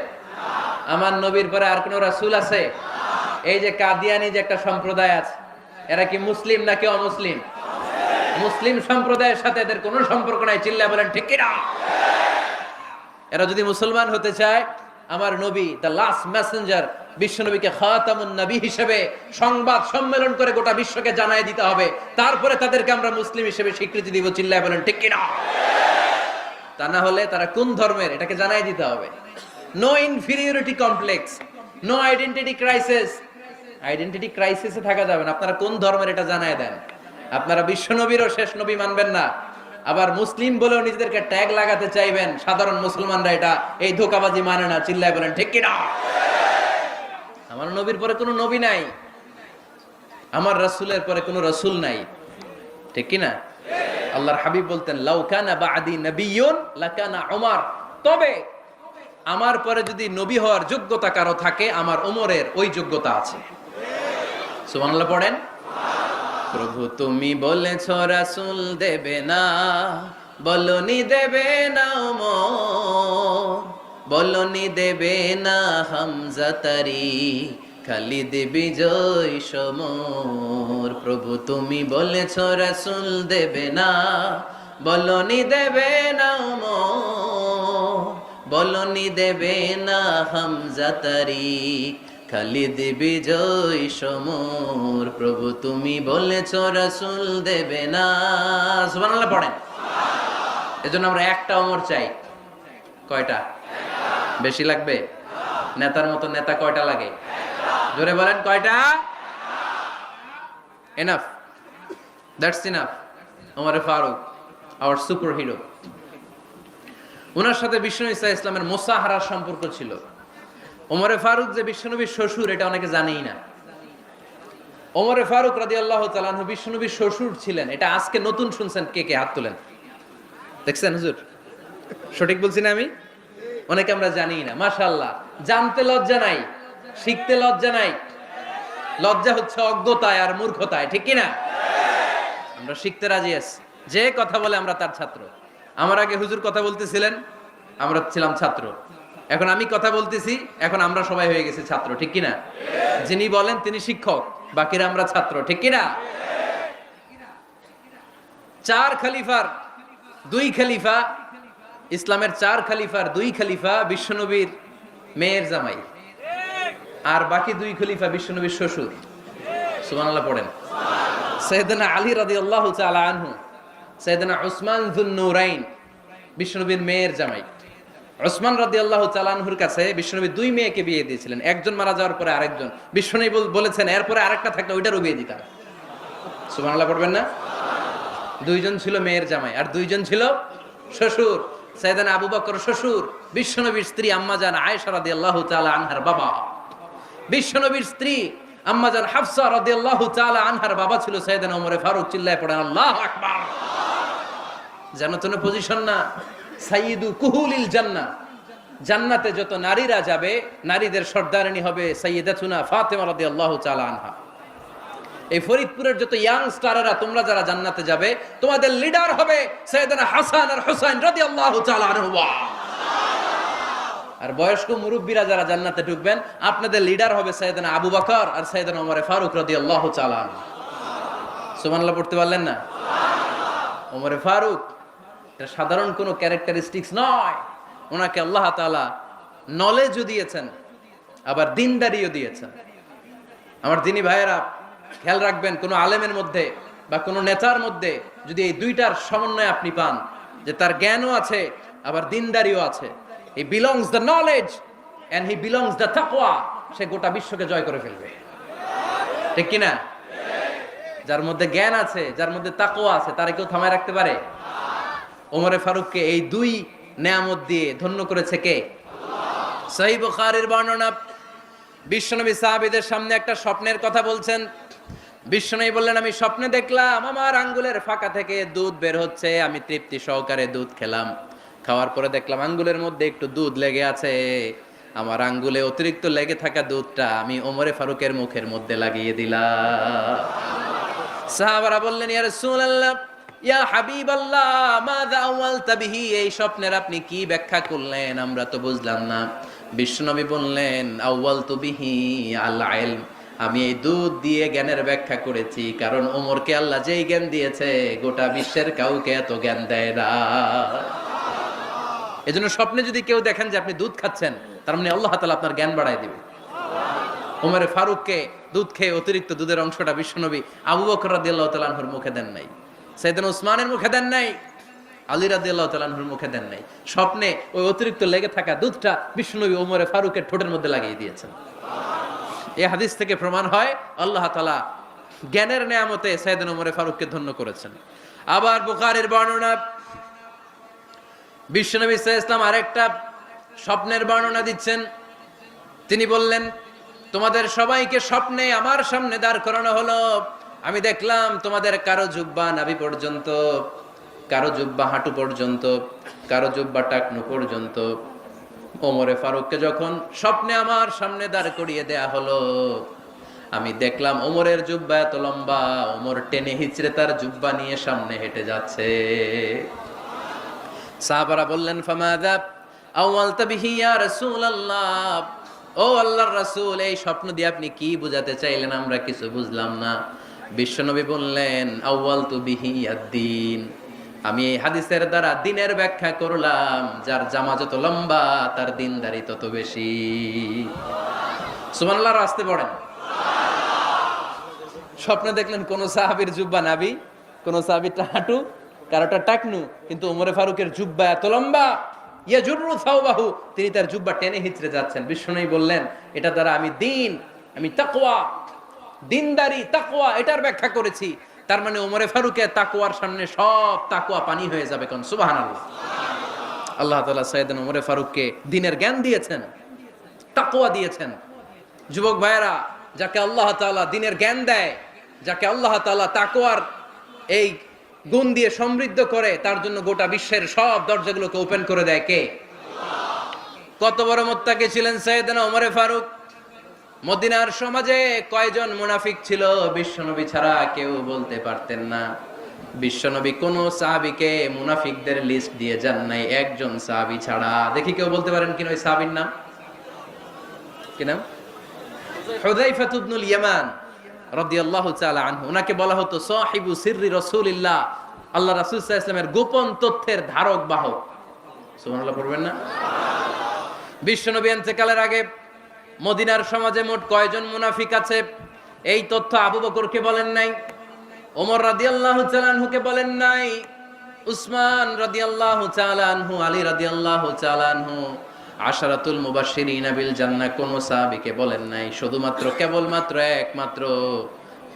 A: আমার নবীর পরে আর কোনো রাসূল আছে? এই যে কাদিয়ানি যে একটা সম্প্রদায় আছে, এরা কি মুসলিম নাকি অমুসলিম? মুসলিম সম্প্রদায়ের সাথে এদের কোনো সম্পর্ক নাই। চিল্লায় বলেন ঠিক কি না? এরা যদি মুসলমান হতে চায়, আমার নবী দ্য লাস্ট মেসেঞ্জার বিশ্ব নবীকে খাতামুন নবী হিসেবে সংবাদ সম্মেলন করে গোটা বিশ্বকে জানাই দিতে হবে, তারপরে তাদেরকে আমরা মুসলিম হিসেবে স্বীকৃতি দিব। চিল্লায় বলেন ঠিক কি না? তা না হলে তারা কোন ধর্মের এটাকে জানাই দিতে হবে। No inferiority complex, no identity crisis. Identity ক্রাইসিসে থাকা যাবে না। আপনারা কোন ধর্মের এটা জানায় দেন। আপনারা বিশ্ব নবীরও শেষ নবী মানবেন না, আবার মুসলিম বলেও নিজেদেরকে ট্যাগ লাগাতে চাইবেন। সাধারণ মুসলমানরা এটা এই ধোঁকাবাজি মানে না। চিল্লায় বলেন ঠিক কি না? আমার নবীর পরে কোনো নবী নাই, আমার রাসূলের পরে কোনো রাসূল নাই, ঠিক কি না? আল্লাহর হাবিব বলতেন লাউ কানা বা'দি নাবিয়্যুন লাকানা উমর, তবে আমার পরে যদি নবী হওয়ার যোগ্যতা কারো থাকে, আমার ওমরের ওই যোগ্যতা আছে। সুবহানাল্লাহ পড়েন। প্রভু তুমি বলেছ রাসূল দেবে না, বলনি দেবে না ওমর, বলনি দেবে না হামজা তারি, খালিদ বিজয় সমর। প্রভু তুমি বলেছ রাসূল দেবে না, বলনি দেবে না ওমর, বলনি দেবে না হামজা তারি, খালিদ বিজয় সমর। প্রভু তুমি বলেছ রাসূল দেবে না। সুবহানাল্লাহ পড়েন। এজন্য আমরা একটা ওমর চাই। কয়টা? বেশি লাগবে? নেতার মতো নেতা কয়টা লাগে? জোরে বলেন কয়টা? Enough, that's enough. Omar Farooq, our super hero. ওনার সাথে বিশ্বনবী সাল্লাল্লাহু আলাইহি ইসলামের মুসাহারার সম্পর্ক ছিল। ওমরে ফারুক যে বিশ্বনবীর শ্বশুর, এটা অনেকে জানেই না। ওমরে ফারুক রাদিয়াল্লাহু তাআলা আনহু বিশ্বনবীর শ্বশুর ছিলেন। এটা আজকে নতুন শুনছেন, কে কে হাত তোলেন। দেখছেন হুজুর, সঠিক বলছি না আমি? অনেকে আমরা জানি না। মাশাআল্লাহ, জানতে লজ্জা নাই, শিখতে লজ্জা নাই। লজ্জা হচ্ছে অজ্ঞতায় আর মূর্খতায়, ঠিক কি না? আমরা শিখতে রাজি আছি। যে কথা বলে আমরা তার ছাত্র। আমার আগে হুজুর কথা বলতেছিলেন, আমরা ছিলাম ছাত্র। এখন আমি কথা বলতেছি, এখন আমরা সবাই হয়ে গেছি ছাত্র, ঠিক কি না? যিনি বলেন তিনি শিক্ষক, বাকিরা আমরা ছাত্র, ঠিক কি না? চার খলিফার দুই খলিফা, ইসলামের চার খলিফার দুই খলিফা বিশ্বনবীর মেয়ের জামাই, আর বাকি দুই খলিফা বিশ্বনবীর শ্বশুর। সুবহানাল্লাহ পড়েন। সাইয়েদনা আলী রাদিয়াল্লাহু তাআলা আনহু, সাইয়েদনা উসমান যুন নূরাইন বিশ্বনবীর মেয়ের জামাই। উসমান রাদিয়াল্লাহু তাআলা আনহুর কাছে বিশ্বনবী দুই মেয়েকে বিয়ে দিয়েছিলেন। একজন মারা যাওয়ার পরে আরেকজন। বিশ্বনবী বলেছেন এরপরে আরেকটা থাকলে ওইটারও বিয়ে দিতাম। সুবহানাল্লাহ পড়বেন না? দুইজন ছিল মেয়ের জামাই আর দুইজন ছিল শ্বশুর। সাইয়েদনা আবু বকর শ্বশুর, বিশ্বনবীর স্ত্রী আম্মাজান আয়েশা রাদিয়াল্লাহু তাআলা আনহার বাবা। বিশ্বনবীর স্ত্রী আম্মাজান হাফসা রাদিয়াল্লাহু তাআলা আনহার বাবা ছিল সাইয়েদনা ওমর ফারুক। চিল্লায় পড়েন আল্লাহু আকবার। জানো তো না পজিশন না? সাইয়্যিদু কুহুলিল জান্নাহ। জান্নাতে যত নারীরা যাবে, নারীদের সর্দারিনী হবে সাইয়্যিদাতুনা ফাতেমা রাদিয়াল্লাহু তাআলা আনহা। এই ফরিদপুরের যত ইয়াং স্টারেরা, তোমরা যারা জান্নাতে যাবে, তোমাদের লিডার হবে সাইয়েদনা হাসান আর হুসাইন রাদিয়াল্লাহু তাআলা আনহুমা। আর বয়স্ক মুরব্বীরা যারা জান্নাতে ঢুকবেন, আপনাদের লিডার হবে সাইয়েদনা আবু বকর আর সাইয়েদনা ওমর ফারুক রাদিয়াল্লাহু তাআলা আনহু। সুবহানাল্লাহ পড়তে পারলেন না? ওমর ফারুক এটা সাধারণ কোনো ক্যারেক্টারিস্টিক্স নয়। ওনাকে আল্লাহ তাআলা নলেজও দিয়েছেন, আবার দিনদারিও দিয়েছেন। আমার দিনী ভাইয়েরা খেয়াল রাখবেন, কোনো আলেমের মধ্যে বা কোনো নেতার মধ্যে যদি এই দুইটার সমন্বয় আপনি পান, যে তার জ্ঞানও আছে আবার দিনদারিও আছে, he belongs the knowledge and he belongs the তাকওয়া, সে গোটা বিশ্বকে জয় করে ফেলবে, ঠিক কি না? যার মধ্যে জ্ঞান আছে, যার মধ্যে তাকওয়া আছে, তারে কেউ থামায় রাখতে পারে? ওমরে ফারুককে এই দুই নেয়ামত দিয়ে ধন্য করেছে কে? সহিহ বুখারীর বর্ণনা, বিশ্বনবী সাহাবীদের সামনে একটা স্বপ্নের কথা বলছেন। বিশ্বনবী বললেন, আমি স্বপ্নে দেখলাম আমার আঙ্গুলের ফাঁকা থেকে দুধ বের হচ্ছে। আমি তৃপ্তি সহকারে দুধ খেলাম। খাওয়ার পরে দেখলাম আঙ্গুলের মধ্যে একটু দুধ লেগে আছে। আমার আঙ্গুলে অতিরিক্ত লেগে থাকা দুধটা আমি ওমরে ফারুকের মুখের মধ্যে লাগিয়ে দিলাম। সাহাবারা বললেন, ইয়া রাসূলুল্লাহ, ইয়া হাবিবাল্লাহ, মাযা আওয়ালতা বিহি, এই স্বপ্নের আপনি কি ব্যাখ্যা করলেন, আমরা তো বুঝলাম না। বিশ্বনবী বললেন, আওয়ালতু বিহি আল ইলম, আমি এই দুধ দিয়ে জ্ঞানের ব্যাখ্যা করেছি, কারণ ওমরকে আল্লাহ যেই জ্ঞান দিয়েছে গোটা বিশ্বের কাউকে এত জ্ঞান দেয় না। এজন্য স্বপ্নে যদি কেউ দেখেন যে আপনি দুধ খাচ্ছেন, তার মানে আল্লাহ তাআলা আপনার জ্ঞান বাড়ায় দিবে। ওমরে ফারুককে দুধ খেয়ে অতিরিক্ত দুধের অংশটা বিশ্বনবী আবু বকর রাদিয়াল্লাহু তাআলা আনহুর মুখে দেন নাই, সাইয়েদনা উসমানের মুখে দেন নাই, আলী রাদিয়াল্লাহু তাআলা আনহুর মুখে দেন নাই। স্বপ্নে ওই অতিরিক্ত লেগে থাকা দুধটা বিশ্বনবী ওমরে ফারুকের ঠোঁটের মধ্যে লাগিয়ে দিয়েছেন। এই হাদিস থেকে প্রমাণ হয় আল্লাহ তাআলা জ্ঞানের নেয়ামতে সাইয়েদনা ওমরে ফারুককে ধন্য করেছেন। আবার বুখারীর বর্ণনা, বিশ্বনবী সাল্লাল্লাহু আলাইহি ওয়াসাল্লাম আরেকটা স্বপ্নের বর্ণনা দিচ্ছেন। তিনি বললেন, তোমাদের সবাইকে স্বপ্নে আমার সামনে দাঁড় করানো হলো। আমি দেখলাম তোমাদের কারো জুব্বা নাভি পর্যন্ত, কারো জুব্বা হাঁটু পর্যন্ত, কারো জুব্বা টাকনু পর্যন্ত। ওমরে ফারুককে যখন স্বপ্নে আমার সামনে দাঁড় করিয়ে দেয়া হলো, আমি দেখলাম ওমরের জুব্বা এত লম্বা, ওমর টেনে হিচড়ে তার জুব্বা নিয়ে সামনে হেঁটে যাচ্ছে। সাহাবারা বললেন, ফামাযা আওয়ালতা বিহি ইয়া রাসূলুল্লাহ, ও আল্লাহর রাসূল, এই স্বপ্ন দিয়ে আপনি কি বুঝাতে চাইলেন, আমরা কিছু বুঝলাম না। বিশ্বনবী বললেন, আউয়ালতু বিহি আদ-দীন, আমি এই হাদিসের দ্বারা দিনের ব্যাখ্যা করলাম। যার জামা যত লম্বা তার দিনদারি তত বেশি। সুবহানাল্লাহ, আসতে পড়েন। স্বপ্নে দেখলেন কোন সাহাবীর জুব্বা নাভি, কোন সাহাবীর হাঁটু, কারোটা টাকনু, কিন্তু ওমরে ফারুকের জুব্বা এত লম্বা, ইয়াজুরু সাওবাহু, তিনি তার জুব্বা টেনে হিচড়ে যাচ্ছেন। বিশ্বনবী বললেন, এটা দ্বারা আমি দ্বীন, আমি তাকওয়া, দিনদারি তাকওয়া এটার ব্যাখ্যা করেছি। তার মানে ওমরে ফারুকের তাকওয়ার সামনে সব তাকওয়া পানি হয়ে যাবে, কোন সুবহানাল্লাহ। আল্লাহ তাআলা সাইয়েদনা ওমরে ফারুককে দ্বীনের জ্ঞান দিয়েছেন, তাকওয়া দিয়েছেন। যুবক ভাইয়েরা, যাকে আল্লাহ তাআলা দ্বীনের জ্ঞান দেয়, যাকে আল্লাহ তাআলা তাকওয়ার এই গুণ দিয়ে সমৃদ্ধ করে, তার জন্য গোটা বিশ্বের সব দরজাগুলোকে ওপেন করে দেয় কে? কত বড় মুত্তাকি ছিলেন সাইয়েদনা ওমরে ফারুক। মদিনার সমাজে কয়জন মুনাফিক ছিল বিশ্বনবী ছাড়া কেউ বলতে পারতেন না। বিশ্বনবী কোন সাহাবীকে মুনাফিকদের লিস্ট দিয়ে যান নাই, একজন সাহাবী ছাড়া। দেখি কেউ বলতে পারেন কিনা ওই সাহাবীর নাম? কি নাম? হুযায়ফা ইবনুল ইয়ামান রাদিয়াল্লাহু তাআলা আনহু। উনাকে বলা হতো সাহিবু সিররি রাসূলিল্লাহ, আল্লাহ রাসূল সাল্লাল্লাহু আলাইহি ওয়াসাল্লামের গোপন তথ্যের ধারক বাহক। সুবহানাল্লাহ পড়বেন না? বিশ্বনবী ইন্তেকালের আগে মদিনার সমাজে মোট কয়জন মুনাফিক আছে এই তথ্য আবু বকরকে বলেন নাই, ওমর রাদিয়াল্লাহু তাআলা আনহুকে বলেন নাই, উসমান রাদিয়াল্লাহু তাআলা আনহু, আলী রাদিয়াল্লাহু তাআলা আনহু, আশারাতুল মুবাশশিরিন বিল জান্নাহ কোন সাহাবীকে বলেন নাই। শুধুমাত্র কেবলমাত্র একমাত্র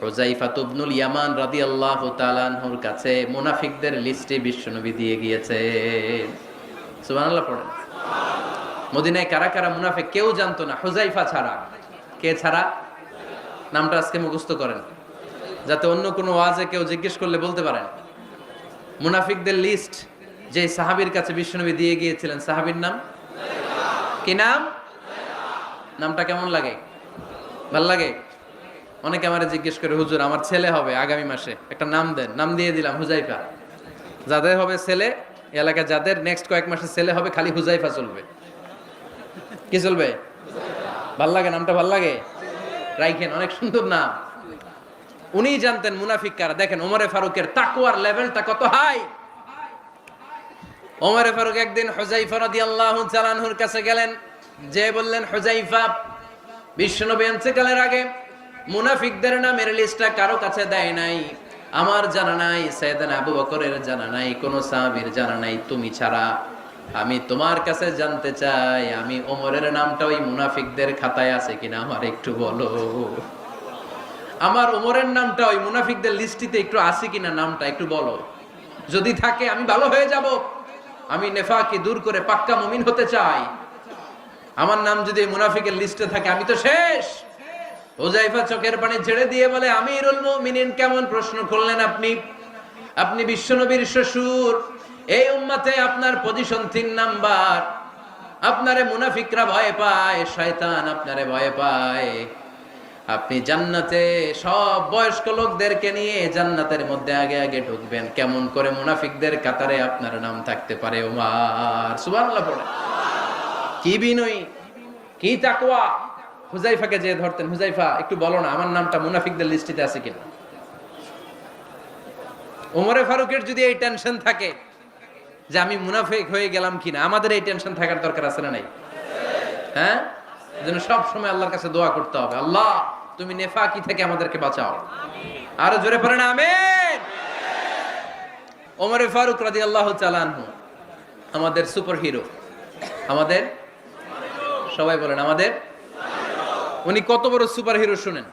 A: হুযায়ফা ইবনুল ইয়ামান রাদিয়াল্লাহু তাআলা আনহুর কাছে মুনাফিকদের লিস্টে বিশ্বনবী দিয়ে গিয়েছেন। সুবহানাল্লাহ পড়েন। মদিনায় কারা কারা মুনাফিক কেউ জানতো না হুযায়ফা ছাড়া। কে ছাড়া? নামটা আজকে মুখস্থ করেন, যাতে অন্য কোনো ওয়াজে কেউ জিজ্ঞেস করলে বলতে পারেন। মুনাফিকদের লিস্ট যে সাহাবীর কাছে বিশ্বনবী দিয়ে গিয়েছিলেন, সাহাবীর নাম কি? নাম? নামটা কেমন লাগে? ভাল লাগে? অনেকে আমারে জিজ্ঞেস করে, হুজুর আমার ছেলে হবে আগামী মাসে, একটা নাম দেন। নাম দিয়ে দিলাম হুযায়ফা। যাদের হবে ছেলে, এলাকায় যাদের নেক্সট কয়েক মাসে ছেলে হবে, খালি হুযায়ফা চলবে। কি চলবে? ভাল লাগে? নামটা ভাল লাগে? রাইখেন, অনেক সুন্দর নাম। উনি জানতেন মুনাফিক কারা। দেখেন ওমরে ফারুকের তাকওয়ার লেভেলটা কত হাই। ওমরে ফারুক একদিন হুযায়ফা রাদিয়াল্লাহু তাআলা আনহুর কাছে গেলেন, যে বললেন, হুযায়ফা, বিশ্বনবী ইন্তেকালের আগে মুনাফিকদের নামের লিস্টটা কারো কাছে দেয় নাই, আমার জানা নাই, সাইয়েদনা আবু বকরের জানা নাই, কোন সাহাবীর জানা নাই, তুমি ছাড়া। আমি তোমার কাছে জানতে চাই, আমি ওমরের নামটা ওই মুনাফিকদের খাতায় আছে কিনা আমার একটু বলো। আমার ওমরের নামটা ওই মুনাফিকদের লিস্টিতে একটু আছে কিনা, নামটা একটু বলো। যদি থাকে আমি ভালো হয়ে যাব। আমি নেফাকি দূর করে পাক্কা মুমিন হতে চাই। আমার নাম যদি মুনাফিকের লিস্টে থাকে আমি তো শেষ। হুযায়ফা চোখের পানি ছেড়ে দিয়ে বলে, আমিরুল মুমিনিন, কেমন প্রশ্ন করলেন আপনি? আপনি বিশ্বনবীর শ্বশুর, এই উম্মতে আপনার পজিশন 3 নাম্বার। আপনারে মুনাফিকরা ভয় পায়, শয়তান আপনারে ভয় পায়। আপনি জান্নাতে সব বয়স্ক লোকদেরকে নিয়ে জান্নাতের মধ্যে আগে আগে ঢুকবেন, কেমন করে মুনাফিকদের কাতারে আপনার নাম থাকতে পারে ওমর? সুবহানাল্লাহ পড়ে। কি বিনয়ী, কি তাকওয়া। হুযায়ফাকে যে ধরতেন, হুযায়ফা একটু বলো না আমার নামটা মুনাফিকদের লিস্টিতে আছে কিনা। ওমরে ফারুকের যদি এই টেনশন থাকে যে আমি মুনাফিক হয়ে গেলাম কিনা, আমাদের এই টেনশন থাকার দরকার আছে না নাই? হ্যাঁ, এজন্য সব সময় আল্লাহর কাছে দোয়া করতে হবে, আল্লাহ তুমি নেফাকি থেকে আমাদেরকে বাঁচাও। আরো জোরে পড়েন আমিন। ওমরে ফারুক রাদিয়াল্লাহু তাআলা আনহু আমাদের সুপার হিরো, আমাদের সবাই বলেন আমাদের। উনি কত বড় সুপার হিরো শুনেন।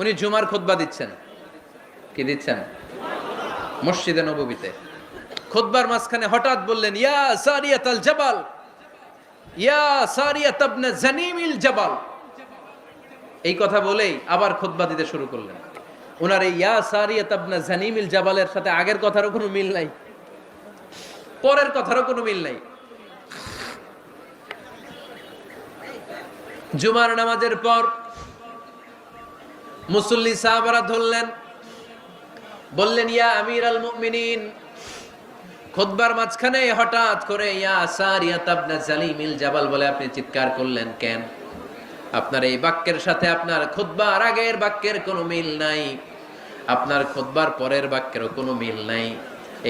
A: উনি জুমার খুতবা দিচ্ছেন। কি দিচ্ছেন? মসজিদে নববীতে। খুতবার মাঝখানে হঠাৎ বললেন, ইয়া সারিয়াতাল জাবাল, ইয়া সারিয়াত ইবনে জানিমিল জাবাল। এই কথা বলেই আবার খুতবা দিতে শুরু করলেন। ওনার এই ইয়া সারিয়াত ইবনে জানিমিল জাবালের সাথে আগের কথারও কোনো মিল নাই, পরের কথারও কোনো মিল নাই। জুমার নামাজের পর মুসল্লি সাহাবারা ধরলেন, বললেন, ইয়া আমিরাল মুমিনিন। খুতবার মাঝখানে হঠাৎ করে ইয়া সারিয়াত ইবনে জালিমিল জাবাল বলে আপনি চিৎকার করলেন কেন? আপনার এই বাক্যের সাথে আপনার খুতবার আগের বাক্যের কোনো মিল নাই, আপনার খুতবার পরের বাক্যেরও কোনো মিল নাই।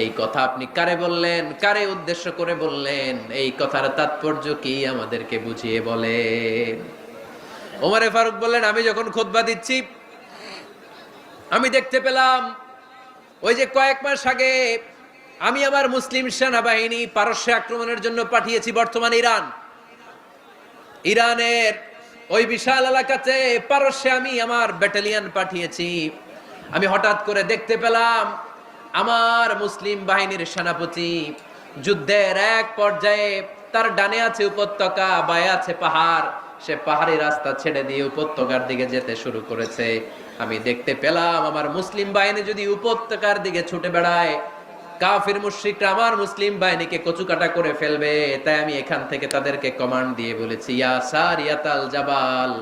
A: এই কথা আপনি কারে বললেন, কারে উদ্দেশ্য করে বললেন? এই কথার তাৎপর্য কি আমাদেরকে বুঝিয়ে বলেন। ওমরে ফারুক বললেন, আমি যখন খুতবা দিচ্ছি আমি দেখতে পেলাম ওই যে কয়েক মাস আগে আমি আমার মুসলিম সেনাবাহিনী পারস্যে আক্রমণের জন্য পাঠিয়েছি, বর্তমান ইরানের ওই বিশাল এলাকাতে পারস্যে আমি আমার ব্যাটালিয়ন পাঠিয়েছি। আমি হঠাৎ করে দেখতে পেলাম আমার মুসলিম বাহিনীর সেনাপতি যুদ্ধের এক পর্যায়ে তার ডানে আছে উপত্যকা, বায়ে আছে পাহাড়। সে পাহাড়ি রাস্তা ছেড়ে দিয়ে উপত্যকার দিকে যেতে শুরু করেছে। আমি দেখতে পেলাম আমার মুসলিম বাহিনী যদি উপত্যকার দিকে ছুটে বেড়ায়, কাফির মুশরিকরা আমার মুসলিম বাহিনীকে কচুকাটা করে ফেলবে। তাই আমি এখান থেকে তাদেরকে কমান্ড দিয়ে বলেছি, ইয়া সারিয়াতাল জাবাল,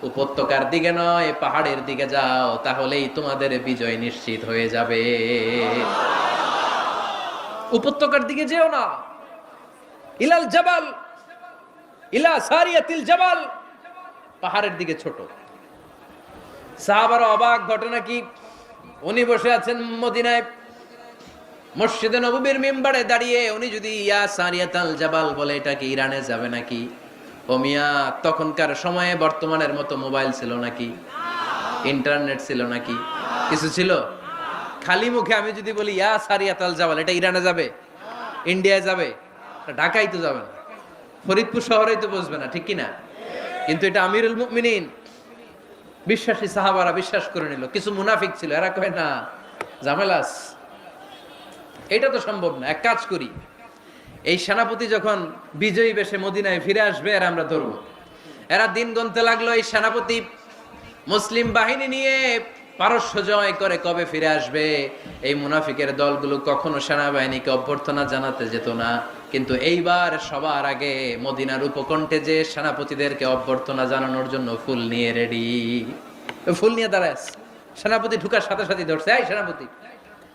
A: উপত্যকার দিকে নয় পাহাড়ের দিকে যাও, তাহলেই তোমাদের বিজয় নিশ্চিত হয়ে যাবে। উপত্যকার দিকে যেও না, ইলাল জাবাল, ইলা সারিয়াতিল জাবাল, পাহাড়ের দিকে ছোট। সাহাবারা অবাক, ঘটনা কি? উনি বসে আছেন মদিনায় মসজিদে নববীর মিম্বারে দাঁড়িয়ে, উনি যদি ইয়া সারিয়াতাল জাবাল বলে, এটা কি ইরানে যাবে নাকি? ও মিয়া, তখনকার সময়ে বর্তমানের মতো মোবাইল ছিল নাকি? ইন্টারনেট ছিল নাকি? কিছু ছিল? খালি মুখে আমি যদি বলি ইয়া সারিয়াতাল জাবাল, এটা ইরানে যাবে, ইন্ডিয়ায় যাবে, ঢাকায় তো যাবে না, ফরিদপুর শহরেই তো বসবে না, ঠিক কিনা? কিন্তু এটা আমিরুল মুমিনিন বিশ্বাসী সাহাবারা বিশ্বাস করে নিল। কিছু মুনাফিক ছিল, এরা কয় না ঝামেলাস, এটা তো সম্ভব না, এক কাজ করি, এই সেনাপতি যখন বিজয়ী বেশে মদিনায় ফিরে আসবে এরা আমরা ধরবো। এরা দিন গুনতে লাগলো, এই সেনাপতি মুসলিম বাহিনী নিয়ে পারস্য জয় করে কবে ফিরে আসবে। এই মুনাফিকের দলগুলো কখনো সেনাবাহিনীকে অভ্যর্থনা জানাতে যেত না, কিন্তু এইবার সবার আগে মদিনার উপকণ্ঠে যে সেনাপতিদেরকে অভ্যর্থনা জানানোর জন্য ফুল নিয়ে রেডি। ফুল নিয়ে দাঁড়ায় সেনাপতি ঢুকার সাথে সাথে ধরছে, এই সেনাপতি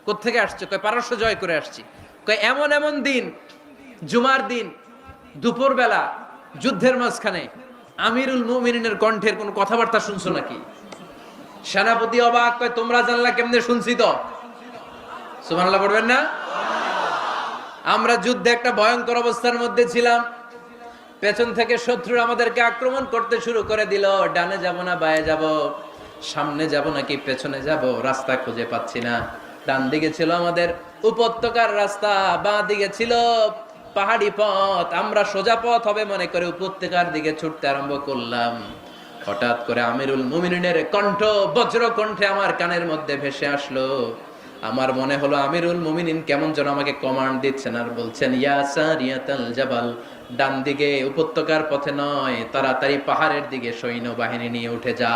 A: কোত্থেকে আসছে? কয় পারস্য জয় করে আসছি। কয় এমন এমন দিন, জুমার দিন দুপুর বেলা যুদ্ধের মাঝখানে আমিরুল মুমিনিনের কণ্ঠের কোন কথাবার্তা শুনছো নাকি? সেনাপতি অবাক, কয় তোমরা জানলা কেমনে? শুনছি তো। সুবহানাল্লাহ পড়বেন না? আমরা যুদ্ধে একটা ভয়ঙ্কর অবস্থার মধ্যে ছিলাম, পেছন থেকে শত্রু আমাদেরকে আক্রমণ করতে শুরু করে দিল। ডানে যাব না বায়ে যাব, সামনে যাব নাকি পেছনে যাব, রাস্তা খুঁজে পাচ্ছি না। ডান দিকে ছিল আমাদের উপত্যকার রাস্তা, বাঁ দিকে ছিল পাহাড়ি পথ। আমরা সোজা পথ হবে মনে করে উপত্যকার দিকে ছুটতে আরম্ভ করলাম। হঠাৎ করে আমিরুল মুমিনিনের কণ্ঠ বজ্র কণ্ঠে আমার কানের মধ্যে ভেসে আসলো। আমার মনে হলো আমিরুল মুমিনিন কেমন যেন আমাকে কমান্ড দিচ্ছেন আর বলছেন, ইয়া সারিয়াতাল জাবাল, ডান দিকে উপত্যকার পথে নয়, তাড়াতাড়ি পাহাড়ের দিকে সৈন্যবাহিনী নিয়ে উঠে যা।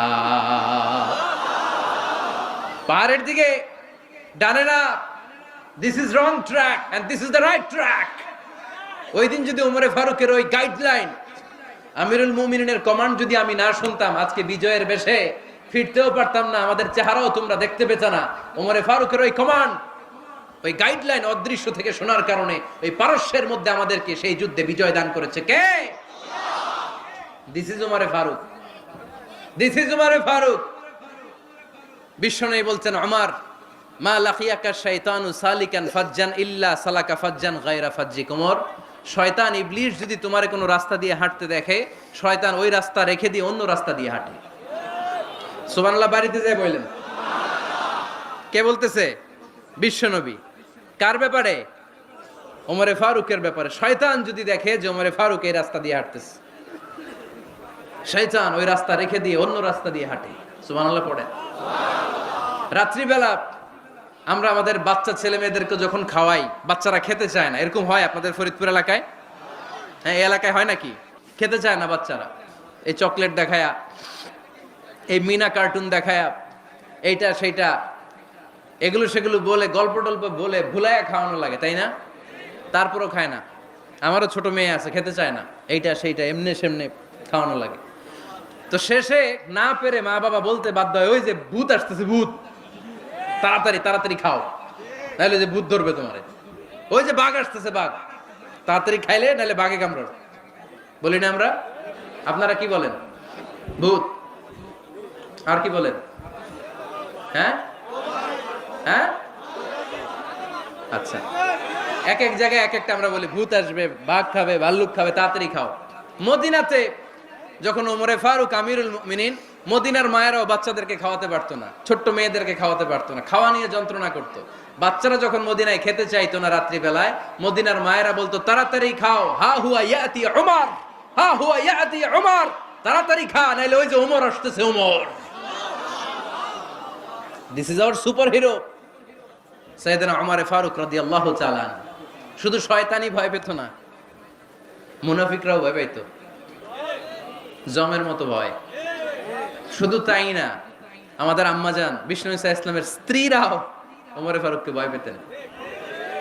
A: পাহাড়ের দিকে, ডানে না। This is wrong track and this is the right track. ওই দিন যদি ওমরে ফারুকের ওই গাইডলাইন, আমিরুল মুমিনিনের কমান্ড যদি আমি না শুনতাম, আজকে বিজয়ের বেশে ফিরতেও পারতাম না, আমাদের চেহারাও তোমরা দেখতে পেত না। ওমরে ফারুকের ওই কমান্ড, ওই গাইডলাইন অদৃশ্য থেকে শোনার কারণে ওই পারস্যের মধ্যে আমাদেরকে সেই যুদ্ধে বিজয় দান করেছে কে? দিস ইজ ওমরে ফারুক, দিস ইজ ওমরে ফারুক। বিশ্বনবী বলছেন, ওমর, মা লাকিয়াকা শাইতানু সালিকান ফাজ্জান ইল্লা সালাকা ফাজ্জান গায়রা ফাজ্জিক। ওমর, শয়তান ইবলিস যদি তোমার কোনো রাস্তা দিয়ে হাঁটতে দেখে, শয়তান ওই রাস্তা রেখে দিয়ে অন্য রাস্তা দিয়ে হাঁটে। সুবহানাল্লাহ বাড়িতে যায় বললেন। কে বলতেছে? বিশ্বনবী। কার ব্যাপারে? ওমরে ফারুকের ব্যাপারে। শয়তান যদি দেখে যে ওমরে ফারুক এই রাস্তা দিয়ে হাঁটতেছে, শয়তান ওই রাস্তা রেখে দিয়ে অন্য রাস্তা দিয়ে হাঁটে। সুবহানাল্লাহ পড়ে। রাত্রিবেলা আমরা আমাদের বাচ্চা ছেলে মেয়েদেরকে যখন খাওয়াই, বাচ্চারা খেতে চায় না, এরকম হয় আপনাদের ফরিদপুর এলাকায়? হ্যাঁ, এই এলাকায় হয় নাকি? খেতে চায় না বাচ্চারা, এই চকলেট দেখায়া, এই মিনা কার্টুন দেখায়া, এইটা সেইটা এগুলো সেগুলো বলে, গল্প টল্প বলে ভুলায়া খাওয়ানো লাগে, তাই না? তারপরও খায় না। আমারও ছোট মেয়ে আছে, খেতে চায় না, এইটা সেইটা এমনি সেমনে খাওয়ানো লাগে। তো শেষে না পেরে মা বাবা বলতে বাধ্য হয়, ওই যে ভূত আসতেছে, ভূত, তাড়াতাড়ি তাড়াতাড়ি খাও, নাহলে যে ভূত ধরবে তোমারে। ওই যে বাঘ আসতেছে, বাঘ, তাড়াতাড়ি খাইলে নাহলে বাঘে কামড়াবে। বলি না আমরা? আপনারা কি বলেন? ভূত। আর কি বলেন? হ্যাঁ হ্যাঁ, আচ্ছা, এক এক জায়গায় এক একটা আমরা বলি, ভূত আসবে, বাঘ খাবে, ভাল্লুক খাবে, তাড়াতাড়ি খাও। মদিনাতে যখন ওমরে ফারুক আমিরুল মুমিনিন, মদিনার মায়েরাও বাচ্চাদেরকে খাওয়াতে পারতো না, ছোট্ট মেয়েদেরকে খাওয়াতে পারতো না, খাওয়া নিয়ে যন্ত্রণা করতো। বাচ্চারা যখন মদিনায় খেতে চাইতো না রাত্রিবেলায়, মদিনার মায়েরা বলতো, তাড়াতাড়ি খাও, হা হুয়া ইয়াতি উমর, হা হুয়া ইয়াতি উমর, তাড়াতাড়ি খা, নাইলে ওই যে ওমর আসতেছে, Omar. This is our super hero সাইয়েদনা ওমর ফারুক রাদিয়াল্লাহু তাআলা। শুধু শয়তানি ভয় পেত না, মুনাফিকরাও ভয় পাইতো, জমের মতো ভয়। শুধু তাই না, আমাদের আম্মাজান বিষ্ণু ইসা ইসলামের স্ত্রীরাও ওমর ফারুককে ভয় পেতেন।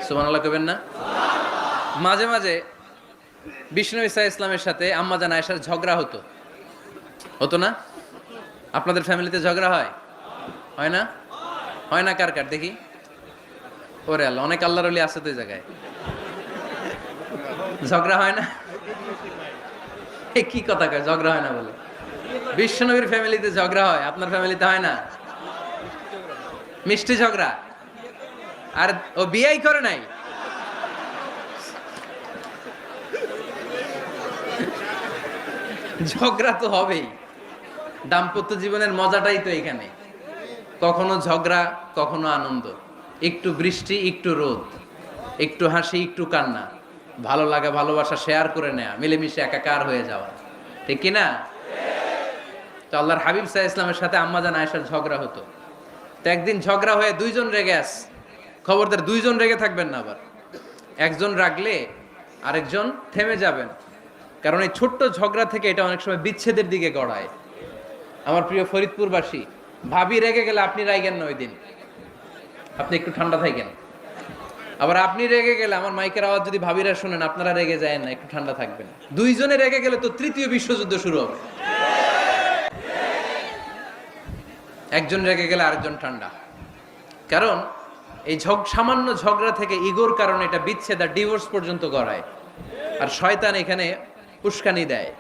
A: সুবহানাল্লাহ কইবেন না? মাঝে মাঝে বিষ্ণু ইসা ইসলামের সাথে আম্মাজান আয়েশার ঝগড়া হতো, হতো না? আপনাদের ফ্যামিলিতে ঝগড়া হয়? হয় না? হয় না? কার কার দেখি? ওরে আল্লাহ, অনেক আল্লাহর ওলি আছে তো এই জায়গায়। ঝগড়া হয় না? কি কথা কয়, ঝগড়া হয় না বলে? বিশ্বনবীর ফ্যামিলিতে ঝগড়া হয়, আপনার ফ্যামিলিতে হয় না? মিষ্টি ঝগড়া। আর ও বিয়েই করে নাই। ঝগড়া তো হবেই, দাম্পত্য জীবনের মজাটাই তো এখানে। কখনো ঝগড়া, কখনো আনন্দ, একটু বৃষ্টি, একটু রোদ, একটু হাসি, একটু কান্না, ভালো লাগা ভালোবাসা শেয়ার করে নেয়া, মিলেমিশে একাকার হয়ে যাওয়া, ঠিক কিনা? তো আল্লাহর হাবিব সাল্লাল্লাহু আলাইহি ইসলামের সাথে আম্মাজান আয়েশার ঝগড়া হতো। তো একদিন ঝগড়া হয়ে দুইজন রেগে আছে। খবরদার দুইজন রেগে থাকবেন না, আবার একজন রাগলে আরেকজন থেমে যাবেন, কারণ এই ছোট্ট ঝগড়া থেকে এটা অনেক সময় বিচ্ছেদের দিকে গড়ায়। আমার প্রিয় ফরিদপুরবাসী, ভাবি রেগে গেলে আপনি রাইগেন না, ওই দিন আপনি একটু ঠান্ডা থাকেন। আবার আপনি রেগে গেলে, আমার মাইকের আওয়াজ যদি ভাবিরা শুনেন, আপনারা রেগে যায় না, একটু ঠান্ডা থাকবেন। দুইজনে রেগে গেলে তো তৃতীয় বিশ্বযুদ্ধ শুরু হবে। একজন রেগে গেলে আরেকজন ঠান্ডা, কারণ এই সামান্য ঝগড়া থেকে ইগোর কারণে এটা বিচ্ছেদ আর ডিভোর্স পর্যন্ত গড়ায়। আর শয়তান এখানে উস্কানি দেয়,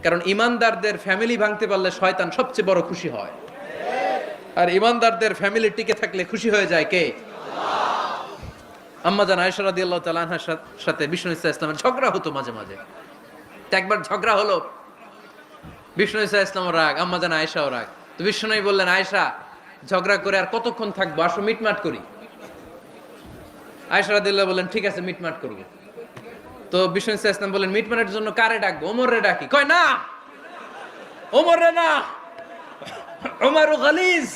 A: কারণ ইমানদারদের ফ্যামিলি ভাঙতে পারলে শয়তান সবচেয়ে বড় খুশি হয়। আর ইমানদারদের ফ্যামিলি টিকে থাকলে খুশি হয়ে যায় কে? আম্মাজান আয়েশা রাদিয়াল্লাহু তাআলা আনহার সাথে বিষ্ণু ইসলামের ঝগড়া হতো মাঝে মাঝে। একবার ঝগড়া হলো, বিষ্ণু ইসলামও রাগ, আম্মাজান আয়েশাও রাগ। তো বিষ্ণু বললেন, আয়েশা, ঝগড়া করে আর কতক্ষণ থাকবো, আসো মিটমাট করি। আয়েশা রাদিয়াল্লাহু বললেন, ঠিক আছে, মিটমাট করবো। তো বিষ্ণু ইসলাম বললেন, মিটমাটের জন্য কারে ডাকবো? ওমর রে ডাকি। কয় না, ওমর রে না, ওমর গালিজ,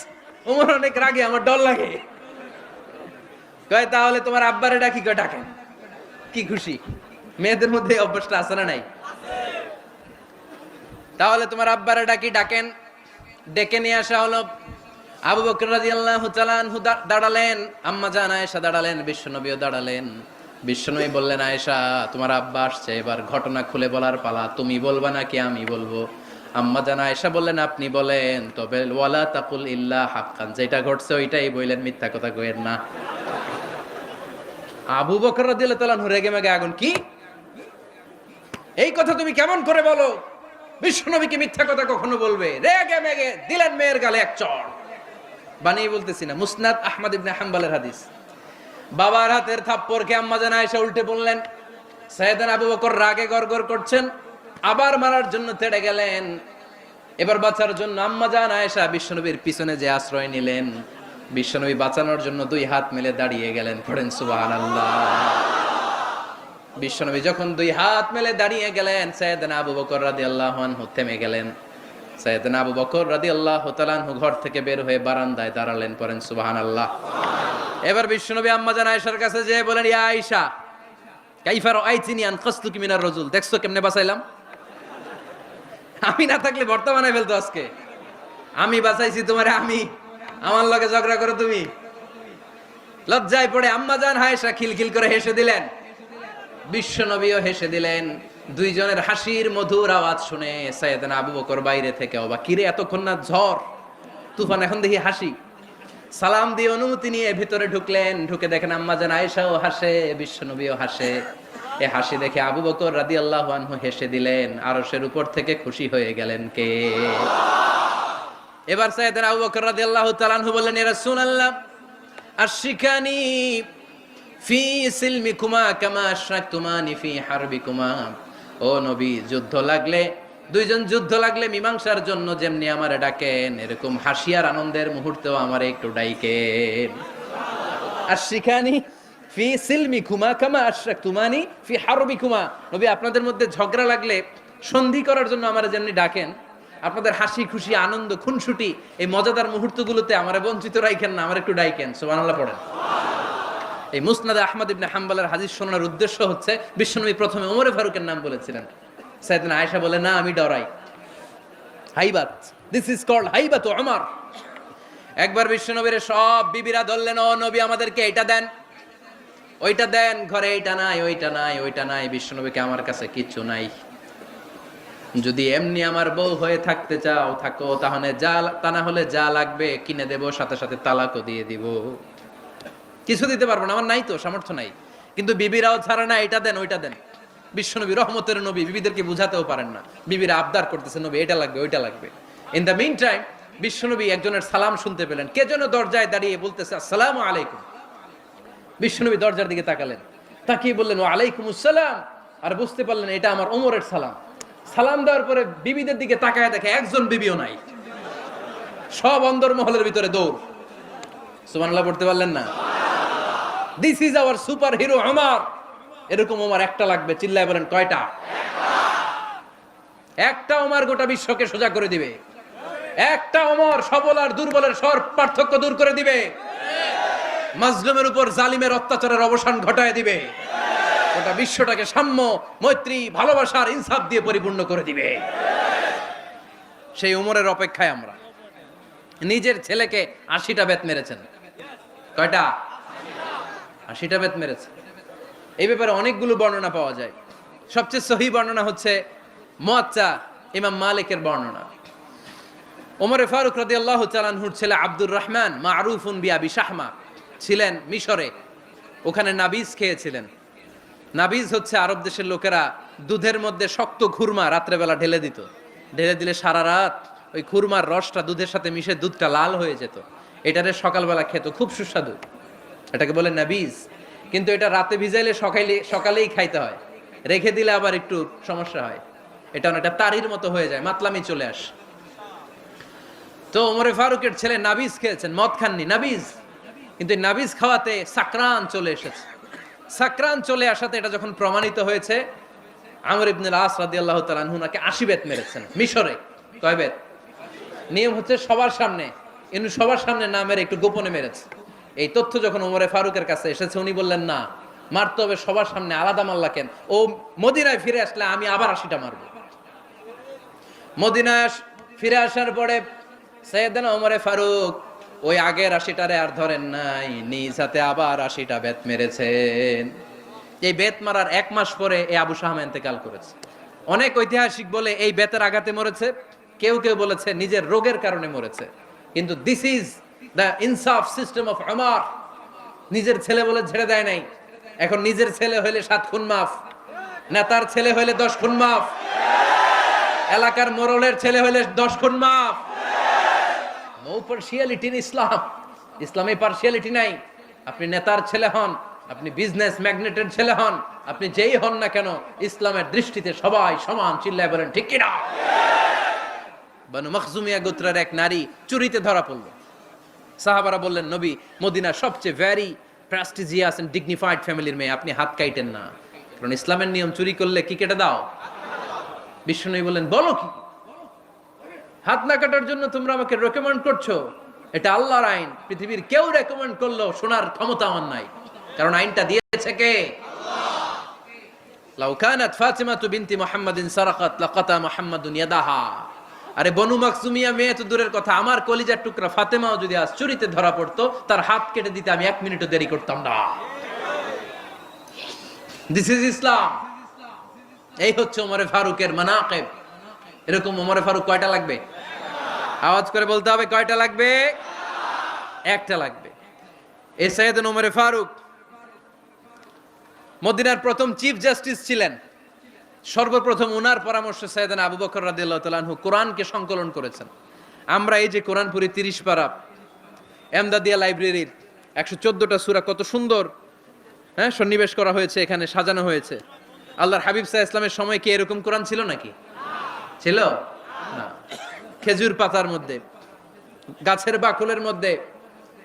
A: ওমর অনেক রাগে, আমার ডর লাগে। কয় তাহলে তোমার আব্বারে ডাকি। কয় ডাকেন। কি খুশি! মেয়েদের মধ্যে অভ্যাসটা আছে না নাই? তাহলে তোমার আব্বারে ডাকি, ডাকেন। ডেকে নিয়ে আসা হলো। আবু বকর রাদিয়াল্লাহু তাআলা আনহু দাঁড়ালেন, আম্মাজান আয়েশা দাঁড়ালেন, বিশ্বনবীও দাঁড়ালেন। বিশ্বনবী বললেন, আয়েশা, তোমার আব্বা আসছে, এবার ঘটনা খুলে বলার পালা। তুমি বলবা নাকি আমি বলবো? আম্মাজান আয়েশা বললেন, আপনি বলেন, তবে ওয়ালা তাকুল ইল্লা হাক্কান, যেটা ঘটছে ওইটাই বললেন, মিথ্যা কথা কইেন না। আবু বকর রাদিয়াল্লাহু তাআলা আনহু রেগে মেগে আগুন। কি এই কথা তুমি কেমন করে বলো? বিশ্বনবী কি মিথ্যা কথা কখনো বলবে? রেগে মেগে দিলেন মেয়ের গালে এক চড়। বানিয়ে বলতেছি না, মুসনাদ আহমদ ইবনে হাম্বলের হাদিস। বাবার হাতের থাপ্পড়কে আম্মাজান আয়েশা উল্টে বললেন। সাইয়েদনা আবু বকর রাগে গড়গড় করছেন, আবার মারার জন্য তেড়ে গেলেন। এবার বাঁচার জন্য আম্মাজান আয়েশা বিশ্বনবীর পিছনে যে আশ্রয় নিলেন, বিশ্বনবী বাঁচানোর জন্য দুই হাত মিলে দাঁড়িয়ে গেলেন। পড়েন সুবহানাল্লাহ। বিশ্বনবী যখন দুই হাত মেলে দাঁড়িয়ে গেলেন, সাইয়েদনা আবু বকর রাদিয়াল্লাহু আনহু থেমে গেলেন। সাইয়েদনা আবু বকর রাদিয়াল্লাহু তাআলা আনহু ঘর থেকে বের হয়ে বারান্দায় দাঁড়ালেন। পড়েন সুবহানাল্লাহ। এবার বিশ্বনবী আম্মাজান আয়েশার কাছে যেয়ে বলেন, ইয়া আয়েশা, কাইফা রাআইতিনি আনকাসতুকি মিনার রাজুল, দেখছো কেমনে বাঁচাইলাম? আমি না থাকলে ভর্তা বানাই ফেলতো আজকে। আমি বাঁচাইছি তোমারে, আমি, আমার লগে ঝগড়া করো তুমি। লজ্জায় পড়ে আম্মাজান আয়েশা খিলখিল করে হেসে দিলেন, বিশ্বনবীও হেসে দিলেন। দুইজনের হাসির মধুর আওয়াজ শুনে সাইয়েদনা আবু বকর বাইরে থেকে অবাক, কিরে এতক্ষণ না ঝড় তুফান, এখন দেখি হাসি। সালাম দিয়ে অনুমতি নিয়ে ভিতরে ঢুকলেন। ঢুকে দেখেন আম্মাজান আয়েশাও হাসে, বিশ্বনবীও হাসে। এ হাসি দেখে আবু বকর রাদিয়াল্লাহু আনহু হেসে দিলেন। আরশের উপর থেকে খুশি হয়ে গেলেন কে? এবার সাইয়েদনা আবু বকর রাদিয়াল্লাহু তাআলা আনহু বললেন, ইয়া রাসূলুল্লাহ, আশরিকানি ফি সিলমিকুমা কামা আশরাকতুমানি ফি হারবিকুমা। ও নবী, যুদ্ধ লাগলে, দুইজন যুদ্ধ লাগলে মীমাংসার জন্য যেমনি আমারে ডাকেন, এরকম হাসি আর আনন্দের মুহূর্তেও আমারে একটু ডাইকেন। আশরিকানি ফি সিলমিকুমা কামা আশরাকতুমানি ফি হারবিকুমা। নবী, আপনাদের মধ্যে ঝগড়া লাগলে সন্ধি করার জন্য আমারে যেমনি ডাকেন, আপনাদের হাসি খুশি আনন্দ খুনসুটি এই মজাদার মুহূর্তগুলোতে আমারে বঞ্চিত রাখেন না, আমার একটু ডাইকেন, সুবহানাল্লাহ পড়েন। এই মুসনাদে আহমদ ইবনে হাম্বলের হাদিস শোনার উদ্দেশ্য হচ্ছে বিশ্বনবী প্রথমে ওমরে ফারুকের নাম বলেছিলেন। সাইয়েদনা আয়েশা বলে না, আমি ডরাই। হাইবাত, দিস ইজ কল্ড হাইবাত ওমর। একবার বিশ্বনবীর সব বিবিরা ধরলেন, ও নবী আমাদেরকে এটা দেন ওইটা দেন, ঘরে এইটা নাই ওইটা নাই ওইটা নাই। বিশ্বনবীকে আমার কাছে কিচ্ছু নাই, যদি এমনি আমার বউ হয়ে থাকতে চাও থাকো, তাহলে তা না হলে যা লাগবে কিনে দেব, সাথে সাথে তালাকও দিয়ে দিব। কিছু দিতে পারবো না, আমার নাই তো সামর্থ্য নাই। কিন্তু বিবিরাও ছাড়া না, এটা দেন ওইটা দেন। বিশ্বনবী রহমতের নবী, বিবিদেরকে বুঝাতেও পারেন না, বিবিরা আবদার করতেছে নবী এটা লাগবে ওইটা লাগবে। ইন দ্য মিন টাইম বিশ্বনবী একজনের সালাম শুনতে পেলেন, কে যেন দরজায় দাঁড়িয়ে বলতেছে আসসালামু আলাইকুম। বিশ্বনবী দরজার দিকে তাকালেন, তাকিয়ে বললেন ওয়া আলাইকুম আসসালাম, আর বুঝতে পারলেন এটা আমার ওমরের সালাম। সালাম দেওয়ার পরে বিবিদের দিকে তাকায় দেখে একজন বিবিও নাই, সব অন্দরমহলের ভিতরে দৌড়। সুবহানাল্লাহ পড়তে পারলেন না? This is our super hero Omar. এরকম ওমর একটা লাগবে, চিল্লায় বলেন কয়টা? একটা ওমর গোটা বিশ্বকে সোজা করে দিবে। একটা ওমর সবল আর দুর্বলের সব পার্থক্য দূর করে দিবে, মাজলুমের উপর জালিমের অত্যাচারের অবসান ঘটায় দিবে, গোটা বিশ্বটাকে সাম্য মৈত্রী ভালোবাসার ইনসাফ দিয়ে পরিপূর্ণ করে দিবে। সেই ওমরের অপেক্ষায় আমরা। নিজের ছেলেকে ৮০টা বেত মেরেছেন। কয়টা? ৮০টা বেত মেরেছে। এই ব্যাপারে অনেকগুলো বর্ণনা পাওয়া যায়। সবচেয়ে সহিহ বর্ণনা হচ্ছে মুয়াত্তা ইমাম মালিকের বর্ণনা। ওমরে ফারুক রাদিয়াল্লাহু তাআলা আনহুর ছেলে আব্দুর রহমান মারুফুন বিআবি শাহমা ছিলেন মিশরে, ওখানে নাবিজ খেয়েছিলেন। নাবিজ হচ্ছে আরব দেশের লোকেরা দুধের মধ্যে শক্ত খুরমা রাত্রেবেলা ঢেলে দিত, ঢেলে দিলে সারা রাত ওই খুরমার রসটা দুধের সাথে মিশে দুধটা লাল হয়ে যেত। এটারে সকালবেলা খেত, খুব সুস্বাদু, এটাকে বলে নাবিজ। কিন্তু এটা রাতে ভিজাইলে সকালেই খাইতে হয়, রেখে দিলে আবার একটু সমস্যা হয়, এটা অনেকটা তারির মতো হয়ে যায়, মাতলামি চলে আসে। তো ওমরে ফারুকের ছেলে নাবিজ খেয়েছেন, মদ খাননি, নাবিজ। কিন্তু নাবিজ খাওয়াতে সাকরান চলে এসেছে। সাকরান চলে আসাতে এটা যখন প্রমাণিত হয়েছে, আমর ইবনে আস রাদিয়াল্লাহু তাআলা আনহু নাকি ৮০ বেত মেরেছেন মিশরে। কয় বেত? নিয়ম হচ্ছে সবার সামনে, কিন্তু সবার সামনে না মেরে একটু গোপনে মেরেছে। এই তথ্য যখন ওমরে ফারুকের কাছে এসেছে, উনি বললেন না, মারতে হবে সবার সামনে, আলাদা মাল্লা কেন? ও মদিনায় ফিরে আসলে আমি আবার ৮০টা মারব। মদিনায় ফিরে আসার পরে সাইয়েদনা ওমরে ফারুক ওই আগের ৮০টারে আর ধরেন নাই, নিজ হাতে আবার ৮০টা বেত মেরেছেন। এই বেত মারার ১ মাস পরে এই আবু শাহমা ইন্তেকাল করেছে। অনেক ঐতিহাসিক বলে এই বেতের আঘাতে মরেছে, কেউ কেউ বলেছে নিজের রোগের কারণে মরেছে। কিন্তু দিস ইজ দ্য ইনসাফ সিস্টেম অফ ওমর। নিজের ছেলে বলে ছেড়ে দেয় নাই। এখন নিজের ছেলে হইলে ৭ খুন মাফ, নেতার ছেলে হইলে ১০ খুন মাফ, এলাকার মোড়লের ছেলে হইলে ১০ খুন মাফ। নো পার্সিয়ালিটি ইন ইসলাম। ইসলামে পার্সিয়ালিটি নাই। আপনি নেতার ছেলে হন, আপনি বিজনেস ম্যাগনেটের ছেলে হন, আপনি যেই হন না কেন, ইসলামের দৃষ্টিতে সবাই সমান। চিল্লায় বলেন ঠিক কিনা? বানু মখজুমিয়া গোত্রের এক নারী চুরিতে ধরা পড়ল। সাহাবারা বললেন নবী, মদিনার সবচেয়ে ভেরি প্রেস্টিজিয়াস এন্ড ডিগনিফাইড ফ্যামিলির মেয়ে, আপনি হাত কাটেন না, কারণ ইসলামের নিয়ম চুরি করলে কি কেটে দাও। বিশ্বনবী বললেন বলো কি, হাত না কাটার জন্য তোমরা আমাকে রেকমেন্ড করছো? এটা আল্লাহর আইন, পৃথিবীর কেউ রেকমেন্ড করলো শোনার ক্ষমতা আমার নাই, কারণ আইনটা দিয়েছে কে? লাউ কানাত ফাতিমাতু বিনতি মুহাম্মাদিন সারাকাত লাকাতা মুহাম্মাদুন ইয়াদাহা। আরে বনু মাকসুমিয়া মেয়ে তো দূরের কথা, আমার কলিজার টুকরা ফাতেমাও যদি আজ চুরিতে ধরা পড়তো, তার হাত কেটে দিতে আমি 1 মিনিটও দেরি করতাম না। দিস ইজ ইসলাম। এই হচ্ছে ওমরে ফারুকের মানাকিব। এরকম ওমরে ফারুক কয়টা লাগবে? আওয়াজ করে বলতে হবে, কয়টা লাগবে? একটা লাগবে। এই সাইয়েদনা ওমরে ফারুক মদিনার প্রথম চিফ জাস্টিস ছিলেন। সর্বপ্রথম ওনার পরামর্শে সাইয়েদনা আবু বকর রাদিয়াল্লাহু তাআলা আনহু কোরআনকে সংকলন করেছেন। আমরা এই যে কোরআন পড়ি 30 পারা, এমদাদিয়া লাইব্রেরির 114টা সূরা, কত সুন্দর সন্নিবেশ করা হয়েছে, এখানে সাজানো হয়েছে। আল্লাহর হাবিব সাল্লাল্লাহু আলাইহি ওয়াসাল্লামের সময় কি এরকম কোরআন ছিল নাকি? ছিল না। খেজুর পাতার মধ্যে, গাছের বাকলের মধ্যে,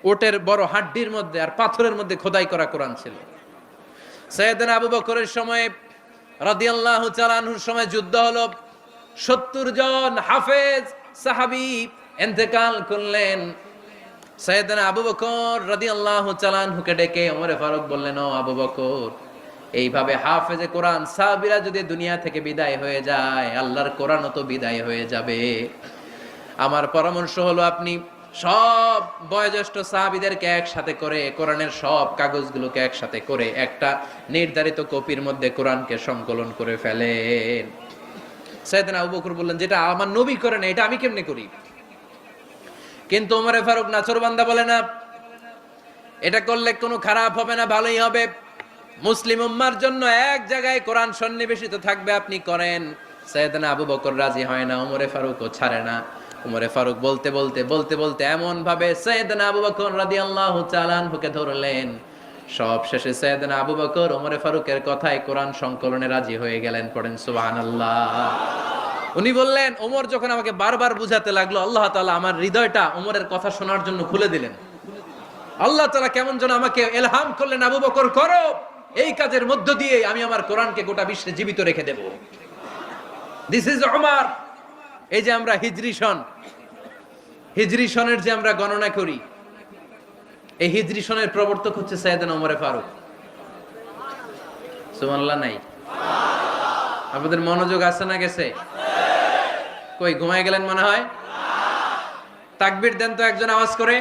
A: ওটের বড় হাড্ডির মধ্যে আর পাথরের মধ্যে খোদাই করা কোরআন ছিল। সাইয়েদনা আবু বকরের সময় রাদিয়াল্লাহু তাআলা আনহুর সময় যুদ্ধ হলো, 70 জন হাফেজ সাহাবী ইন্তেকাল করলেন। সাইয়েদনা আবু বকর রাদিয়াল্লাহু তাআলা আনহুকে ডেকে ওমর ফারুক বললেন, ও আবু বকর, এইভাবে হাফেজে কোরআন সাহাবীরা যদি দুনিয়া থেকে বিদায় হয়ে যায়, আল্লাহর কোরআনও তো বিদায় হয়ে যাবে। আমার পরামর্শ হলো আপনি সব বয়োজ্যেষ্ঠ সাহাবীদেরকে একসাথে করে কোরআনের সব কাগজগুলোকে একসাথে করে একটা নির্ধারিত কপির মধ্যে কোরআনকে সংকলন করে ফেলেন। সাইয়েদনা আবু বকর বললেন, যেটা আমার নবী করে না, এটা আমি কেমনে করি? কিন্তু ওমর ফারুক নাছোড়বান্দা বলে না, এটা করলে কোনো খারাপ হবে না, ভালোই হবে। মুসলিম উম্মার জন্য এক জায়গায় কোরআন সন্নিবেশিত থাকবে, আপনি করেন। সাইয়েদনা আবু বকর রাজি হয় না, ওমর ফারুকও ছাড়ে না। ওমর ফারুক বলতে বলতে এমন ভাবে সাইয়েদনা আবু বকর রাদিয়াল্লাহু তাআলা আনহুকে ধরলেন, সব শেষে সাইয়েদনা আবু বকর ওমর ফারুকের কথায় কোরআন সংকলনে রাজি হয়ে গেলেন। পড়েন সুবহানাল্লাহ। উনি বললেন, ওমর যখন আমাকে বারবার বুঝাতে লাগলো, আল্লাহ তাআলা আমার হৃদয়টা ওমরের কথা শোনার জন্য খুলে দিলেন। আল্লাহ তাআলা কেমন যেন আমাকে ইলহাম করলেন, আবু বকর করো, এই কাজের মধ্য দিয়ে আমি আমার কোরআনকে গোটা বিশ্বে জীবিত রেখে দেব। This is Omar. এই যে আমরা হিজরি সনের যে আমরা গণনা করি, এই হিজরি সনের প্রবর্তক হচ্ছে সাইয়েদনা ওমর ফারুক। সুবহানাল্লাহ নাই? আপনাদের মনোযোগ আছে না গেছে? কই ঘুমায় গেলেন মনে হয়? তাকবীর দেন তো একজন আওয়াজ করে।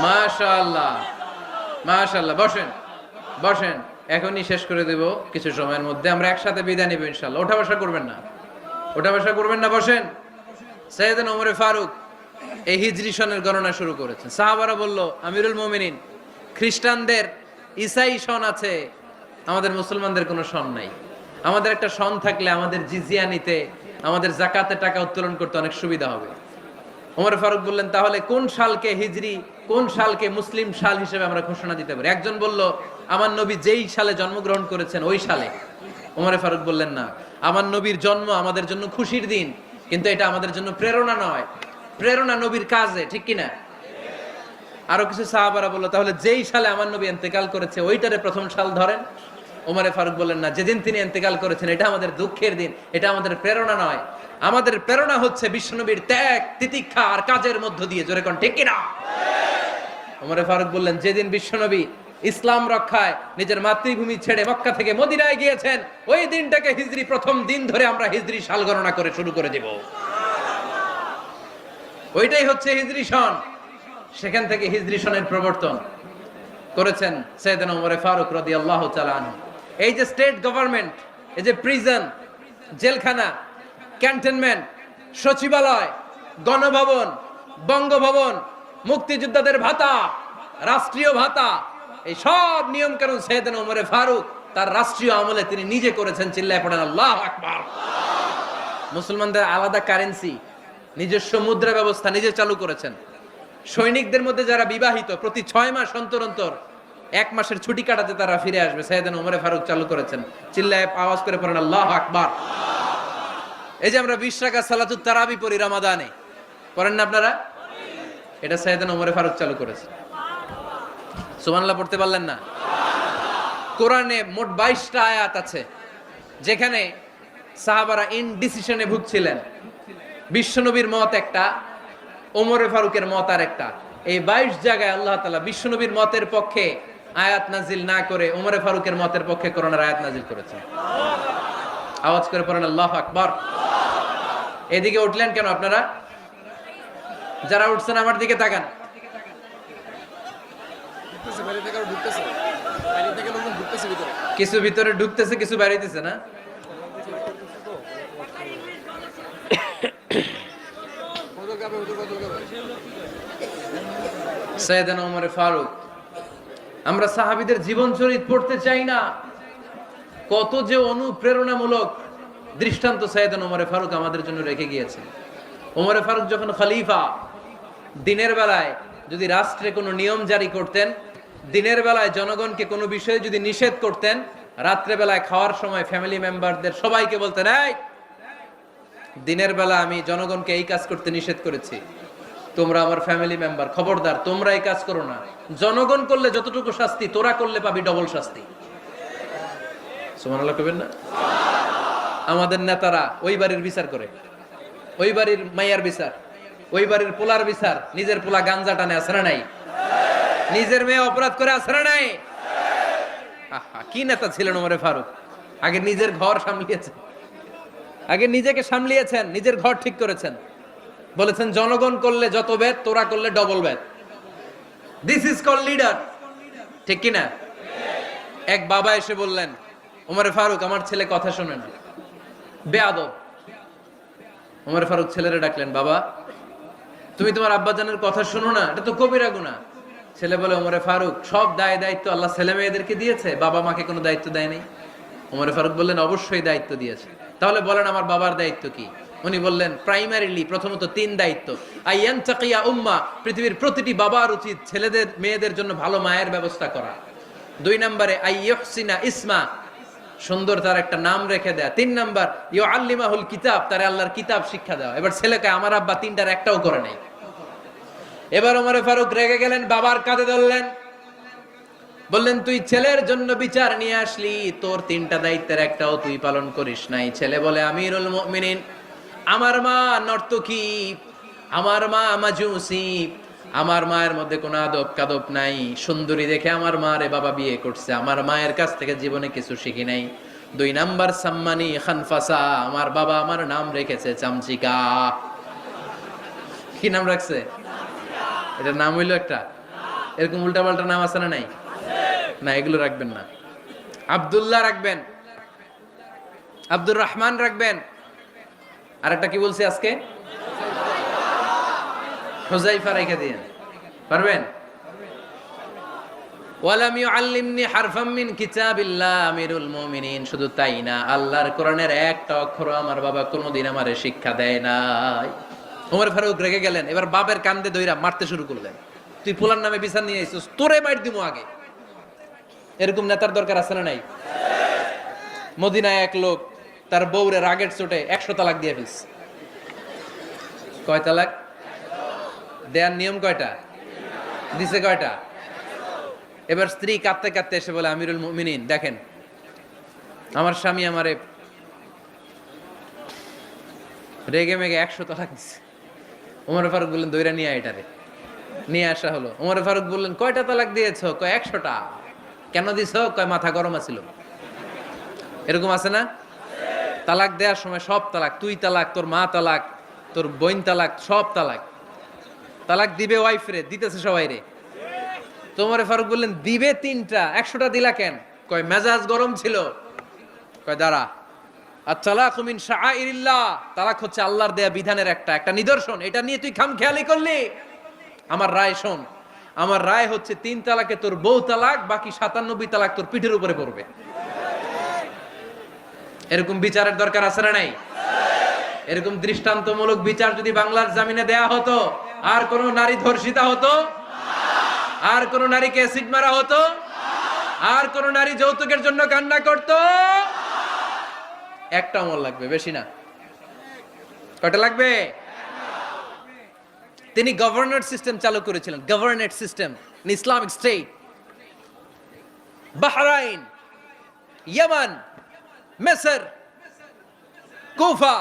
A: মাশাআল্লাহ মাশাআল্লাহ। বসেন বসেন, এখনই শেষ করে দেব কিছু সময়ের মধ্যে। আমরা একসাথে বিদায় নেব ইনশাআল্লাহ। ওঠা বসা করবেন না, ওঠা বসা করবেন না, বসেন। সাইয়েদনা ওমর ফারুক এই হিজরি সনের গণনা শুরু করেছেন। সাহাবারা বলল, আমিরুল মুমিনিন, খ্রিস্টানদের ঈসাই সন আছে, আমাদের মুসলমানদের কোনো সন নাই। আমাদের একটা সন থাকলে আমাদের জিজিয়া নিতে, আমাদের যাকাতের টাকা উত্তোলন করতে অনেক সুবিধা হবে। ওমর ফারুক বললেন, তাহলে কোন সালকে হিজরি, কোন সালকে মুসলিম সাল হিসেবে আমরা ঘোষণা দিতে পারি? একজন বলল, আমার নবী যেই সালে জন্মগ্রহণ করেছেন ওই সালে। ওমর ফারুক বললেন, না, আমার নবীর জন্ম আমাদের জন্য খুশির দিন, কিন্তু এটা আমাদের জন্য প্রেরণা নয়। প্রেরণা নবীর কাজে, ঠিক কিনা? আরো কিছু সাহাবারা বলল, তাহলে যেই সালে আমার নবী ইন্তেকাল করেছে ওইটারে প্রথম সাল ধরেন। ওমর ফারুক বললেন, না, যেদিন তিনি ইন্তেকাল করেছেন এটা আমাদের দুঃখের দিন, এটা আমাদের প্রেরণা নয়। আমাদের প্রেরণা হচ্ছে বিশ্বনবীর ত্যাগ, তিতিক্ষা আর কাজের মধ্য দিয়ে। জোরে কোন ঠিক কিনা? ওমর ফারুক বললেন, যেদিন বিশ্বনবী ইসলাম রক্ষায় নিজের মাতৃভূমি ছেড়ে মক্কা থেকে মদিনায় গিয়েছেন, ওই দিনটাকে হিজরি প্রথম দিন ধরে আমরা হিজরি সাল গণনা করে শুরু করে দেব। ওইটাই হচ্ছে হিজরি সন। সেখান থেকে হিজরি সনের প্রবর্তন করেছেন সাইয়েদনা ওমর ফারুক রাদিয়াল্লাহু তাআলা আনহু। এই যে স্টেট গভর্নমেন্ট, এই যে প্রিজন, জেলখানা, ক্যান্টনমেন্ট, সচিবালয়, গণভবন, বঙ্গভবন, মুক্তিযোদ্ধাদের ভাতা, রাষ্ট্রীয় ভাতা, এই সব নিয়ম কানুন সাইয়েদনা ওমর ফারুক তার রাষ্ট্রীয় আমলে তিনি নিজে করেছেন। চিল্লায় পড়েন আল্লাহু আকবার। মুসলমানদের আলাদা কারেন্সি, নিজস্ব মুদ্রা ব্যবস্থা নিজে চালু করেছেন। সৈনিকদের মধ্যে যারা বিবাহিত, প্রতি 6 মাস অন্তর অন্তর 1 মাসের ছুটি কাটাতে তারা ফিরে আসবে, সাইয়েদনা ওমর ফারুক চালু করেছেন। চিল্লায় আওয়াজ করে পড়েন আল্লাহু আকবার। এই যে আমরা 20 রাকাত সালাতুত তারাবি পড়ি রমাদানে, পড়েন না আপনারা? এটা সাইয়েদনা ওমর ফারুক চালু করেছে। সুবহানাল্লাহ পড়তে পারলেন না? কোরআনে মোট 22টা আয়াত আছে যেখানে সাহাবারা ইনডিসিশনে ভুগছিলেন। বিশ্বনবীর মত একটা, ওমর ফারুকের মত আর একটা। এই 22 জায়গায় আল্লাহ তাআলা বিশ্বনবীর মতের পক্ষে আয়াত নাজিল না করে ওমর ফারুকের মতের পক্ষে কোরআনের আয়াত নাজিল করেছেন। আওয়াজ করে পড়েন আল্লাহু আকবার। এদিকে উঠলেন কেন আপনারা? যারা উঠছেন আমার দিকে তাকান। কিছু ভিতরে ঢুকতেছে, কিছু বাইরেতেছে না? সাইয়েদনা ওমর ফারুক, আমরা সাহাবীদের জীবন চরিত পড়তে চাই না, কত যে অনুপ্রেরণামূলক দৃষ্টান্ত সাইয়েদনা ওমর ফারুক আমাদের জন্য রেখে গিয়েছেন। ওমর ফারুক যখন খলিফা, দিনের বেলায় যদি রাষ্ট্রে কোনো নিয়ম জারি করতেন, দিনের বেলায় জনগণকে কোনো বিষয়ে যদি নিষেধ করতেন, রাত্রে বেলায় খাওয়ার সময় ফ্যামিলি মেম্বারদের সবাইকে বলতেন, এই দিনের বেলা আমি জনগণকে এই কাজ করতে নিষেধ করেছি, তোমরা আমার ফ্যামিলি মেম্বার, খবরদার তোমরা এই কাজ করো না। জনগণ করলে যতটুকু শাস্তি, তোরা করলে পাবি ডবল শাস্তি। সুবহানাল্লাহ কইবেন না? আমাদের নেতারা ওই বাড়ির বিচার করে, ওই বাড়ির মাইয়ার বিচার, ওই বাড়ির পোলার বিচার, নিজের পোলা গাঞ্জা টানে আছে না নাই? নিজের মেয়ে অপরাধ করে আছে না নাই? কি নেতা ছিলেন ওমরে ফারুক! আগে নিজের ঘর সামলিয়েছেন, আগে নিজেকে সামলিয়েছেন, নিজের ঘর ঠিক করেছেন। বলেছেন জনগণ করলে যত বেদ, তোরা করলে double Veda. This is call leader, ঠিক কি না? এক বাবা এসে বললেন, ওমরে ফারুক আমার ছেলে কথা শোনে না, বেয়াদব। ওমরে ফারুক ছেলেরে ডাকলেন, বাবা তুমি তোমার আব্বাজানের কথা শোনো না, এটা তো কবিরা গুনাহ। ছেলে বলে, ওমরে ফারুক সব দায় দায়িত্ব আল্লাহ ছেলে মেয়েদেরকে দিয়েছে, বাবা মাকে কোনো দায়িত্ব দেয় নাই। ওমরে ফারুক বললেন, অবশ্যই দায়িত্ব দিয়েছে। তাহলে বলেন আমার বাবার দায়িত্ব কি? উনি বললেন, প্রাইমারিলি প্রথমত 3 দায়িত্ব। আইয়ান তাকিয়া উম্মা, পৃথিবীর প্রতিটি বাবার উচিত ছেলেদের মেয়েদের জন্য ভালো মায়ের ব্যবস্থা করা। 2 নম্বরে আইয়ুহসিনা ইসমা, সুন্দর তার একটা নাম রেখে দেয়া। 3 নাম্বার ইউআল্লিমাহুল কিতাব, তারে আল্লাহর কিতাব শিক্ষা দেওয়া। এবার ছেলেকে আমার আব্বা 3টার একটাও করে নাই। এবার ওমরে ফারুক রেগে গেলেন, বাবার কাঁধে ধরলেন, বললেন তুই ছেলের জন্য বিচার নিয়ে আসলি, তোর 3টা দায়িত্বের একটাও তুই পালন করিস নাই। ছেলে বলে, আমিরুল মুমিনিন আমার মা নর্তকী, আমার মা মাজুসি, আমার মায়ের মধ্যে কোনো আদব কাদব নাই, সুন্দরী দেখে আমার মা রে বাবা বিয়ে করছে, আমার মায়ের কাছ থেকে জীবনে কিছু শিখি নাই। 2 নাম্বার সাম্মানি খানফাসা, আমার বাবা আমার নাম রেখেছে চামচিকা। কি নাম রাখছে? এটার নাম হইলো একটা, এরকম উল্টাপাল্টা নাম আছে না নাই? না, এগুলো রাখবেন না। আব্দুল্লাহ রাখবেন, আব্দুর রহমান রাখবেন, আর একটা কি বলছি আজকে? হুযায়ফা রেখে দিয়েন, পারবেন? ওয়ালাম ইউআল্লিমনি হারফাম মিন কিতাবিল্লাহ, আমিরুল মুমিনিন শুধু তাই না, আল্লাহর কোরআনের একটা অক্ষর আমার বাবা কোনোদিন আমারে শিক্ষা দেয় নাই। ওমর ফারুক রেগে গেলেন, এবার বাপের কান্দে ধইরা মারতে শুরু করলেন। তুই পোলার নামে বিচার নিয়ে আইছিস, তোরে মার দিমু আগে। এরকম নেতার দরকার আছে না নাই? মদিনায় এক লোক তার বউরে রাগের চোটে 100 তালাক দিয়ে ফেলছে। কয় তালাক দেয়ার নিয়ম কয়টা? দিছে কয়টা? এবার স্ত্রী কাঁদতে কাঁদতে এসে বলে, আমিরুল মুমিনিন দেখেন আমার স্বামী আমারে রেগে মেগে 100 তালাক দিছে। ওমর ফারুক বললেন, দইরা নিয়ে আয় এটারে। নিয়ে আসা হলো। ওমর ফারুক বললেন, কয়টা তালাক দিয়েছো? কয় 100টা। কেন দিছো? কয় মাথা গরম আছিল। এরকম আছে না? তালাক দেওয়ার সময় সব তালাক, তুই তালাক, তোর মা তালাক, তোর বোন তালাক, সব তালাক। তালাক দিবে ওয়াইফ রে, দিতেছে সবাই রে। তোমার ফারুক বললেন, দিবে 3টা, 100টা দিলা কেন? কয় মেজাজ গরম ছিল। কয় দাঁড়া, আত-তালাকু মিন শাআইরিল্লাহ, তালাক হচ্ছে আল্লাহর দেয়া বিধানের একটা নিদর্শন, এটা নিয়ে তুই খামখেয়ালি করলি। আমার রায় শোন, আমার রায় হচ্ছে 3 তালাকে তোর বউ তালাক, বাকি 97 তালাক তোর পিঠের উপরে পড়বে। এরকম বিচারের দরকার আছে না নাই? এরকম দৃষ্টান্তমূলক বিচার যদি বাংলার জমিনে দেয়া হতো, আর কোন নারী ধর্ষিতা হতো? আর কোন নারীকে অ্যাসিড মারা হতো? আর কোন নারী যৌতুকের জন্য কান্না করত? একটা আমল লাগবে, বেশি না। কয়টা লাগবে? তিনি গভর্নর সিস্টেম চালু করেছিলেন, governorate system, Islamic state. Bahrain, Yemen, মিসর, কুফা,